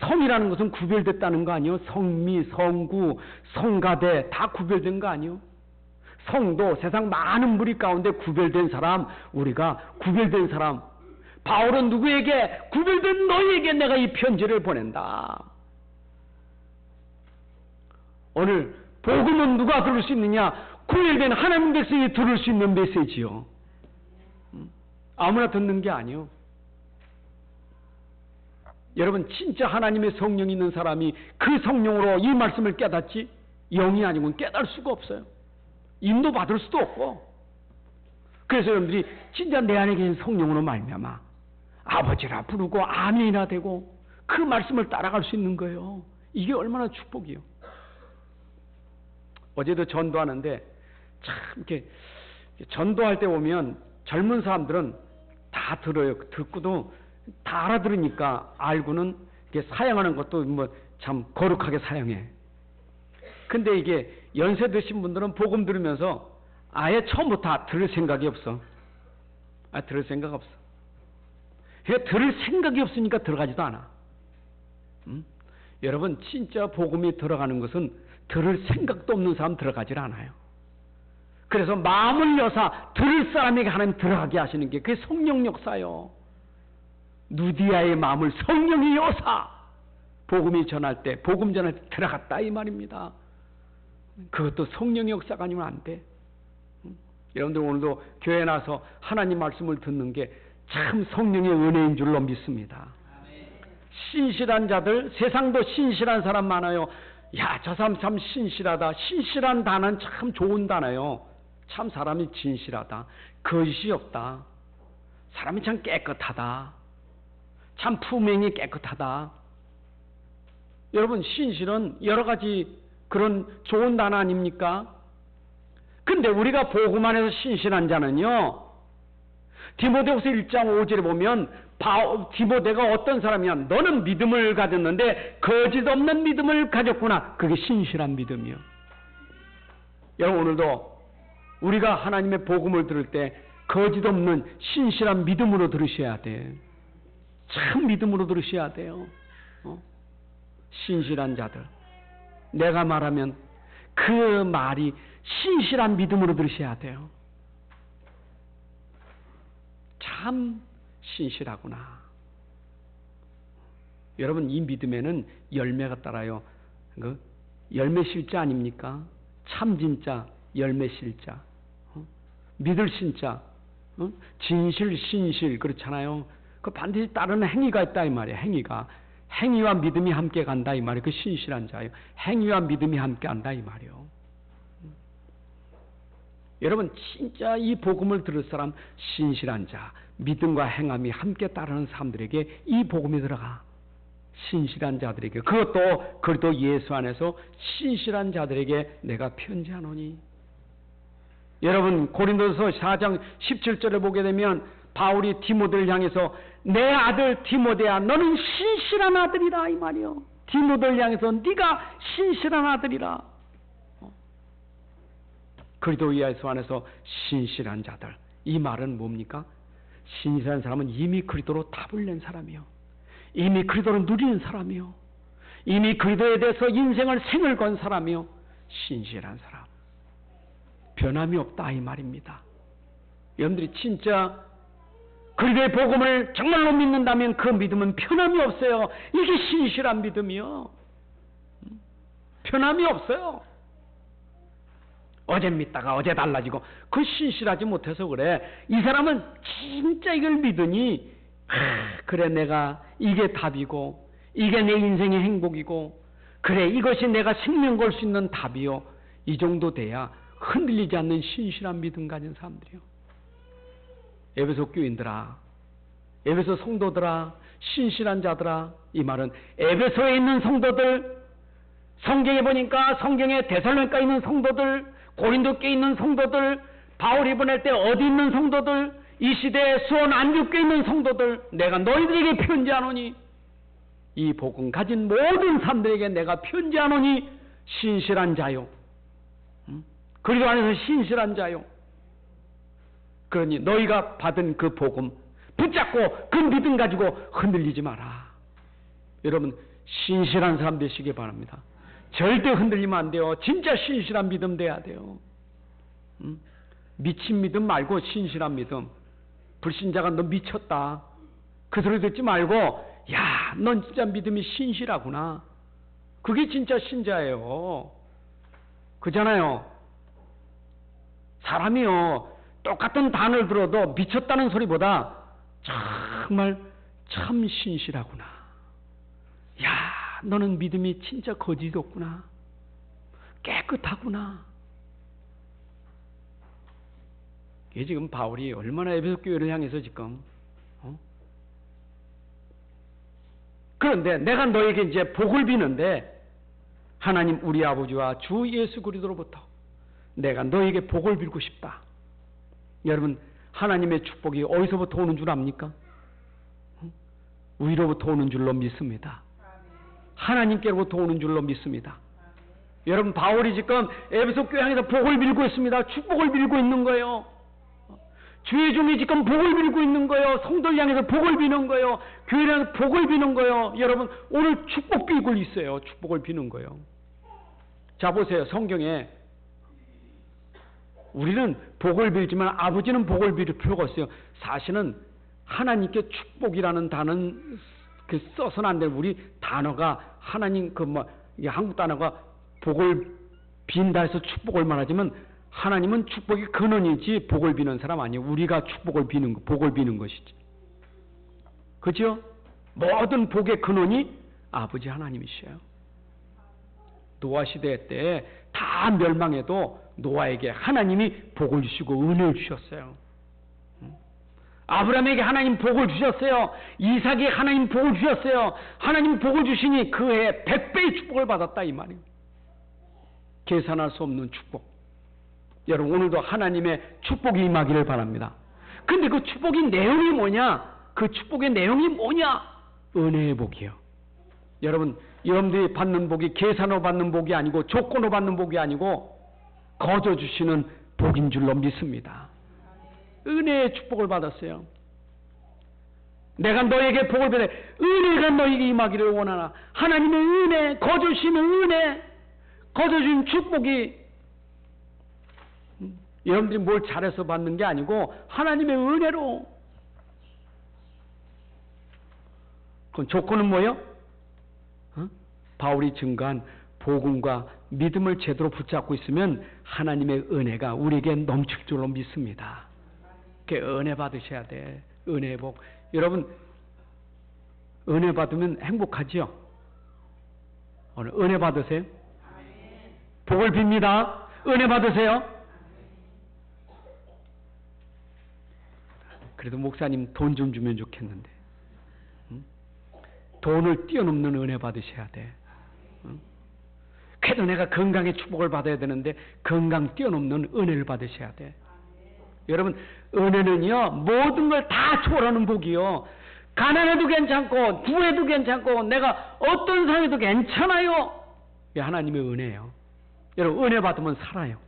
성이라는 것은 구별됐다는 거 아니요? 성미, 성구, 성가대 다 구별된 거 아니요? 성도, 세상 많은 무리 가운데 구별된 사람, 우리가 구별된 사람. 바울은 누구에게? 구별된 너희에게 내가 이 편지를 보낸다. 오늘 복음은 누가 들을 수 있느냐? 구별된 하나님 백성이 들을 수 있는 메시지요. 아무나 듣는 게 아니요. 여러분, 진짜 하나님의 성령이 있는 사람이 그 성령으로 이 말씀을 깨닫지, 영이 아니고는 깨달을 수가 없어요. 인도받을 수도 없고. 그래서 여러분들이 진짜 내 안에 계신 성령으로 말미암아 아버지라 부르고 아멘이라 되고 그 말씀을 따라갈 수 있는 거예요. 이게 얼마나 축복이요. 어제도 전도하는데 참 이렇게 전도할 때 보면 젊은 사람들은 다 들어요. 듣고도 다 알아들으니까 알고는 이렇게 사용하는 것도 뭐 참 거룩하게 사용해. 근데 이게 연세 드신 분들은 복음 들으면서 아예 처음부터 들을 생각이 없어. 들을 생각 없어. 들을 생각이 없으니까 들어가지도 않아. 여러분, 진짜 복음이 들어가는 것은 들을 생각도 없는 사람 들어가질 않아요. 그래서 마음을 여사 들을 사람에게 하나님 들어가게 하시는 게 그게 성령 역사요. 누디아의 마음을 성령이 여사 복음이 전할 때, 복음 전할 때 들어갔다 이 말입니다. 그것도 성령의 역사가 아니면 안 돼. 여러분들 오늘도 교회에 나서 하나님 말씀을 듣는 게 참 성령의 은혜인 줄로 믿습니다. 신실한 자들, 세상도 신실한 사람 많아요. 야, 저 사람 참 신실하다. 신실한 단어는 참 좋은 단어예요. 참 사람이 진실하다. 거짓이 없다. 사람이 참 깨끗하다. 참 품행이 깨끗하다. 여러분, 신실은 여러 가지 그런 좋은 단어 아닙니까? 근데 우리가 복음 안에서 신실한 자는요, 디모데후서 1장 5절에 보면 디모데가 어떤 사람이냐? 너는 믿음을 가졌는데 거짓 없는 믿음을 가졌구나. 그게 신실한 믿음이요. 여러분, 오늘도 우리가 하나님의 복음을 들을 때 거짓 없는 신실한 믿음으로 들으셔야 돼. 참 믿음으로 들으셔야 돼요. 신실한 자들, 내가 말하면 그 말이 신실한 믿음으로 들으셔야 돼요. 참 신실하구나. 여러분, 이 믿음에는 열매가 따라요. 그 열매 실자 아닙니까? 참 진짜 열매 실자. 믿을 신자. 진실 신실 그렇잖아요. 그 반드시 따르는 행위가 있다 이 말이에요. 행위와 믿음이 함께 간다 이 말이에요. 그 신실한 자예요. 행위와 믿음이 함께 간다 이 말이에요. 여러분, 진짜 이 복음을 들을 사람, 신실한 자, 믿음과 행함이 함께 따르는 사람들에게 이 복음이 들어가. 신실한 자들에게. 그것도 그리스도 예수 안에서 신실한 자들에게 내가 편지하노니. 여러분, 고린도서 4장 17절에 보게 되면 바울이 디모데를 향해서 내 아들 디모데야, 너는 신실한 아들이라 이 말이요. 디모데를 향해서 네가 신실한 아들이라. 그리스도 예수 안에서 신실한 자들. 이 말은 뭡니까? 신실한 사람은 이미 그리스도로 답을 낸 사람이요. 이미 그리스도를 누리는 사람이요. 이미 그리스도에 대해서 인생을 생을 건 사람이요. 신실한 사람. 변함이 없다 이 말입니다. 여러분들이 진짜 그리스도의 복음을 정말로 믿는다면 그 믿음은 변함이 없어요. 이게 신실한 믿음이요. 변함이 없어요. 어제 믿다가 어제 달라지고 그 신실하지 못해서 그래. 이 사람은 진짜 이걸 믿으니 그래, 내가 이게 답이고 이게 내 인생의 행복이고 그래, 이것이 내가 생명 걸 수 있는 답이요. 이 정도 돼야 흔들리지 않는 신실한 믿음 가진 사람들이요. 에베소 교인들아, 에베소 성도들아, 신실한 자들아. 이 말은 에베소에 있는 성도들, 성경에 보니까 성경에 데살로니가에 있는 성도들, 고린도교에 있는 성도들, 바울이 보낼 때 어디 있는 성도들, 이 시대에 수원 안국교에 있는 성도들, 내가 너희들에게 편지하노니, 이 복음 가진 모든 사람들에게 내가 편지하노니 신실한 자요. 그리스도 안에서 신실한 자요. 그러니 너희가 받은 그 복음 붙잡고 그 믿음 가지고 흔들리지 마라. 여러분, 신실한 사람 되시기 바랍니다. 절대 흔들리면 안 돼요. 진짜 신실한 믿음 돼야 돼요. 미친 믿음 말고 신실한 믿음. 불신자가 너 미쳤다, 그 소리 듣지 말고, 야, 넌 진짜 믿음이 신실하구나. 그게 진짜 신자예요. 그잖아요. 사람이요, 똑같은 단어를 들어도 미쳤다는 소리보다 정말 참 신실하구나. 야, 너는 믿음이 진짜 거짓 없구나. 깨끗하구나. 이게 지금 바울이 얼마나 에베소 교회를 향해서 지금 그런데 내가 너에게 이제 복을 비는데, 하나님 우리 아버지와 주 예수 그리스도로부터 내가 너에게 복을 빌고 싶다. 여러분, 하나님의 축복이 어디서부터 오는 줄 압니까? 위로부터 오는 줄로 믿습니다. 하나님께로부터 오는 줄로 믿습니다. 여러분, 바울이 지금 에베소 교회 향해서 복을 빌고 있습니다. 축복을 빌고 있는 거예요. 주의 종이 지금 복을 빌고 있는 거예요. 성도를 향해서 복을 비는 거예요. 교회를 향해서 복을 비는 거예요. 여러분, 오늘 축복 빌고 있어요. 축복을 비는 거예요. 자, 보세요. 성경에 우리는 복을 빌지만 아버지는 복을 빌 필요가 없어요. 사실은 하나님께 축복이라는 단어는 써서는 안 될 우리 단어가 하나님 이게 한국 단어가 복을 빈다 해서 축복을 말하지만 하나님은 축복의 근원이지 복을 비는 사람 아니에요. 우리가 복을 비는 것이지. 그죠? 모든 복의 근원이 아버지 하나님이셔요. 노아 시대 때 다 멸망해도 노아에게 하나님이 복을 주시고 은혜를 주셨어요. 아브라함에게 하나님 복을 주셨어요. 이삭에게 하나님 복을 주셨어요. 하나님 복을 주시니 그 해에 100배의 축복을 받았다 이 말이에요. 계산할 수 없는 축복. 여러분 오늘도 하나님의 축복이 임하기를 바랍니다. 근데 그 축복의 내용이 뭐냐? 그 축복의 내용이 뭐냐? 은혜의 복이요. 여러분들이 받는 복이 계산으로 받는 복이 아니고 조건으로 받는 복이 아니고 거저 주시는 복인 줄로 믿습니다. 은혜의 축복을 받았어요. 내가 너에게 복을 받아 은혜가 너에게 임하기를 원하나. 하나님의 은혜, 거저 주시는 은혜, 거저 주신 축복이 여러분들이 뭘 잘해서 받는 게 아니고 하나님의 은혜로. 그럼 조건은 뭐예요? 바울이 증거한 복음과 믿음을 제대로 붙잡고 있으면 하나님의 은혜가 우리에게 넘칠 줄로 믿습니다. 은혜 받으셔야 돼. 은혜의 복. 여러분 은혜 받으면 행복하지요? 오늘 은혜 받으세요? 복을 빕니다. 은혜 받으세요? 그래도 목사님 돈 좀 주면 좋겠는데. 돈을 뛰어넘는 은혜 받으셔야 돼. 그래도 내가 건강의 축복을 받아야 되는데 건강 뛰어넘는 은혜를 받으셔야 돼. 여러분 은혜는요 모든 걸 다 초월하는 복이요. 가난해도 괜찮고 부해도 괜찮고 내가 어떤 상황에도 괜찮아요. 이게 하나님의 은혜예요. 여러분 은혜 받으면 살아요.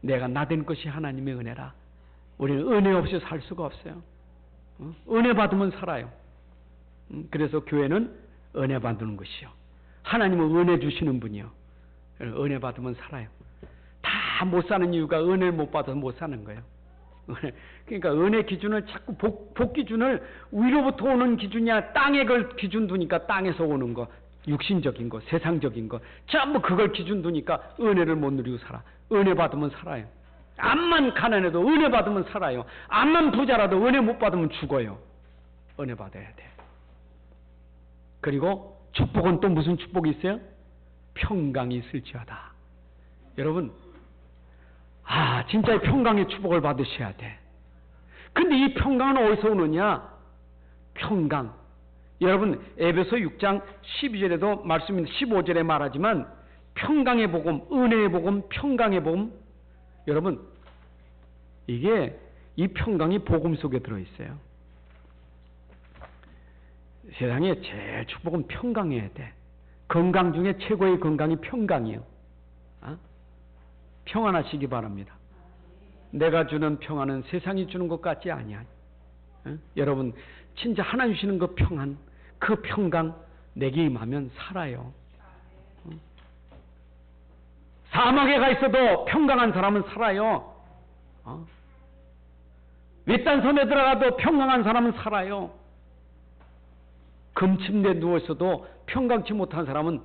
내가 나된 것이 하나님의 은혜라. 우리는 은혜 없이 살 수가 없어요. 은혜 받으면 살아요. 그래서 교회는 은혜 받는 것이요. 하나님은 은혜 주시는 분이요. 은혜 받으면 살아요. 다 못 사는 이유가 은혜를 못 받아서 못 사는 거예요. 그러니까 은혜 기준을 자꾸 복 기준을 위로부터 오는 기준이야. 땅에 걸 기준 두니까 땅에서 오는 거, 육신적인 거, 세상적인 거 전부 그걸 기준 두니까 은혜를 못 누리고 살아. 은혜 받으면 살아요. 암만 가난해도 은혜 받으면 살아요. 암만 부자라도 은혜 못 받으면 죽어요. 은혜 받아야 돼. 그리고 축복은 또 무슨 축복이 있어요? 평강이 있을지어다. 여러분 진짜 평강의 축복을 받으셔야 돼. 근데 이 평강은 어디서 오느냐? 평강. 여러분 에베소 6장 12절에도 말씀입니다. 15절에 말하지만 평강의 복음, 은혜의 복음, 평강의 복음. 여러분 이게 이 평강이 복음 속에 들어있어요. 세상에 제일 축복은 평강해야 돼. 건강 중에 최고의 건강이 평강이에요. 평안하시기 바랍니다. 내가 주는 평안은 세상이 주는 것 같지 아니야. 여러분 진짜 하나님 주시는 그 평안, 그 평강 내게 임하면 살아요. 사막에 가 있어도 평강한 사람은 살아요. 외딴 섬에 들어가도 평강한 사람은 살아요. 금침대에 누워있어도 평강치 못한 사람은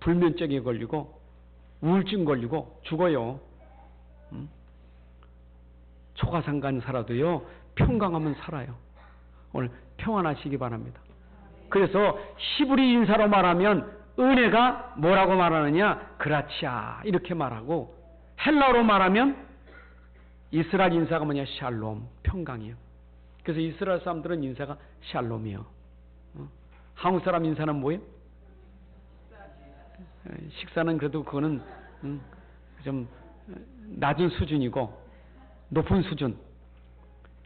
불면증에 걸리고 우울증 걸리고 죽어요. 초가상간 살아도요 평강하면 살아요. 오늘 평안하시기 바랍니다. 그래서 히브리 인사로 말하면 은혜가 뭐라고 말하느냐? 그라치아 이렇게 말하고, 헬라어로 말하면 이스라엘 인사가 뭐냐? 샬롬, 평강이에요. 그래서 이스라엘 사람들은 인사가 샬롬이에요. 한국 사람 인사는 뭐예요? 식사는 그래도 그거는 좀 낮은 수준이고, 높은 수준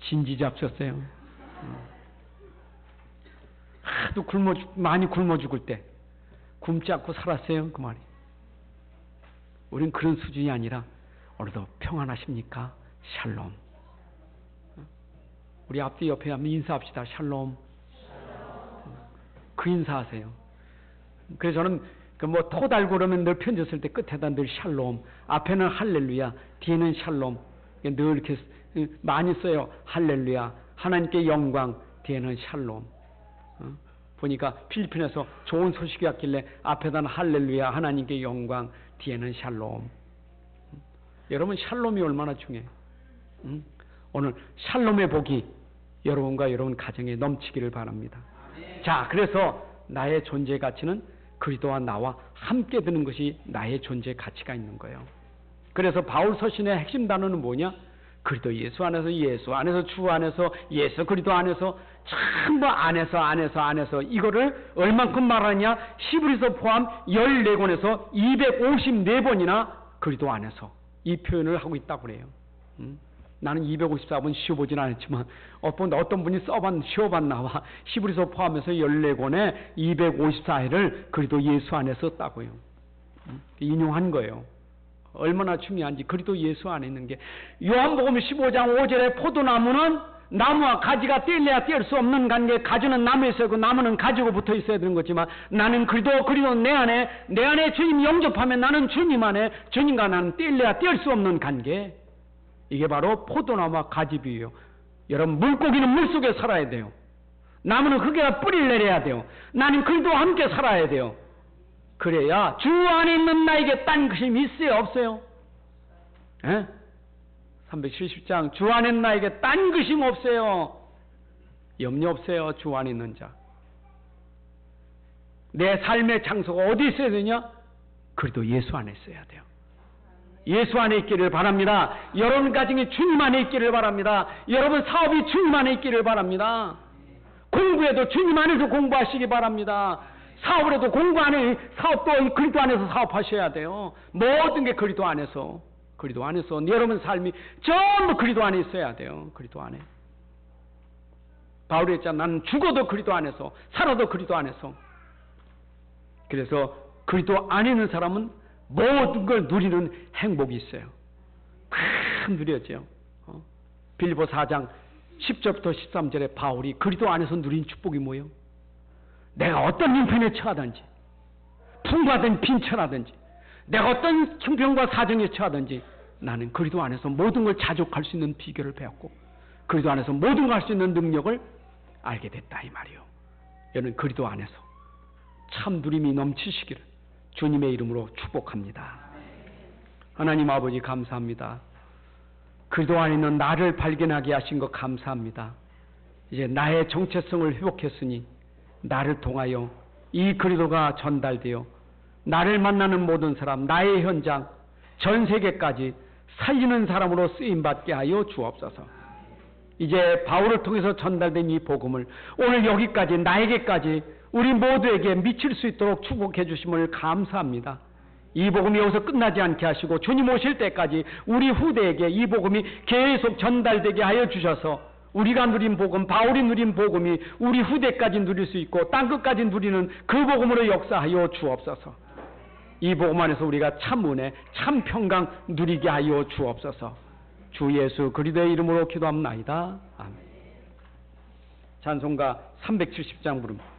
진지 잡셨어요. 하도 많이 굶어 죽을 때 굶지 않고 살았어요, 그 말이. 우린 그런 수준이 아니라 오늘도 평안하십니까? 샬롬. 우리 앞뒤 옆에 한번 인사합시다. 샬롬. 그 인사하세요. 그래서 저는 토 달고 그러면 늘 편지 쓸 때 끝에다 늘 샬롬, 앞에는 할렐루야, 뒤에는 샬롬, 늘 이렇게 많이 써요. 할렐루야, 하나님께 영광, 뒤에는 샬롬. 보니까 필리핀에서 좋은 소식이 왔길래 앞에다는 할렐루야, 하나님께 영광, 뒤에는 샬롬. 여러분, 샬롬이 얼마나 중요해요. 오늘 샬롬의 복이 여러분과 여러분 가정에 넘치기를 바랍니다. 자, 그래서 나의 존재 가치는 그리스도와 나와 함께 드는 것이 나의 존재 가치가 있는 거예요. 그래서 바울 서신의 핵심 단어는 뭐냐? 그리스도 예수 안에서, 예수 안에서, 주 안에서, 예수 그리스도 안에서, 전부 안에서 이거를 얼만큼 말하느냐? 히브리서 포함 14권에서 254번이나 그리스도 안에서 이 표현을 하고 있다고 그래요. 나는 254번 쉬어보진 않았지만 어떤 분이 쉬어봤나 봐. 히브리서 포함해서 14권에 254회를 그리스도 예수 안에 썼다고요. 인용한 거예요. 얼마나 중요한지. 그리스도 예수 안에 있는 게. 요한복음 15장 5절에 포도나무는 나무와 가지가 뗄래야 뗄 수 없는 관계. 가지는 나무에 있어야 하고 나무는 가지고 붙어 있어야 되는 거지만, 나는 그리스도 내 안에 주님 영접하면 나는 주님 안에, 주님과 나는 뗄래야 뗄 수 없는 관계. 이게 바로 포도나무와 가지 비유예요. 여러분, 물고기는 물속에 살아야 돼요. 나무는 흙에다 뿌리를 내려야 돼요. 나는 그리스도와 함께 살아야 돼요. 그래야 주 안에 있는 나에게 딴 것이 있어요, 없어요? 370장 주 안에 있는 나에게 딴 것이 없어요. 염려 없어요, 주 안에 있는 자. 내 삶의 장소가 어디 있어야 되냐? 그리스도 예수 안에 있어야 돼요. 예수 안에 있기를 바랍니다. 여러분 가정이 주님 안에 있기를 바랍니다. 여러분 사업이 주님 안에 있기를 바랍니다. 공부해도 주님 안에서 공부하시기 바랍니다. 사업을 해도 공부 안에, 사업도 그리스도 안에서 사업하셔야 돼요. 모든 게 그리스도 안에서 여러분 삶이 전부 그리스도 안에 있어야 돼요. 그리스도 안에. 바울이 했잖아. 나는 죽어도 그리스도 안에서, 살아도 그리스도 안에서. 그래서 그리스도 안에 있는 사람은 모든 걸 누리는 행복이 있어요. 큰 누려져요. 빌립보 4장 10절부터 13절에 바울이 그리스도 안에서 누린 축복이 뭐예요? 내가 어떤 형편에 처하든지, 풍부하든 빈처라든지, 내가 어떤 형편과 사정에 처하든지, 나는 그리스도 안에서 모든 걸 자족할 수 있는 비결을 배웠고, 그리스도 안에서 모든 걸 할 수 있는 능력을 알게 됐다, 이 말이요. 여러분, 그리스도 안에서 참 누림이 넘치시기를 주님의 이름으로 축복합니다. 하나님 아버지, 감사합니다. 그리스도 안에 있는 나를 발견하게 하신 것 감사합니다. 이제 나의 정체성을 회복했으니 나를 통하여 이 그리스도가 전달되어 나를 만나는 모든 사람, 나의 현장, 전 세계까지 살리는 사람으로 쓰임받게 하여 주옵소서. 이제 바울을 통해서 전달된 이 복음을 오늘 여기까지, 나에게까지, 우리 모두에게 미칠 수 있도록 축복해 주심을 감사합니다. 이 복음이 여기서 끝나지 않게 하시고 주님 오실 때까지 우리 후대에게 이 복음이 계속 전달되게 하여 주셔서 우리가 누린 복음, 바울이 누린 복음이 우리 후대까지 누릴 수 있고 땅끝까지 누리는 그 복음으로 역사하여 주옵소서. 이 복음 안에서 우리가 참 은혜, 참 평강 누리게 하여 주옵소서. 주 예수 그리스도의 이름으로 기도합나이다. 아멘. 찬송가 370장 부릅니다.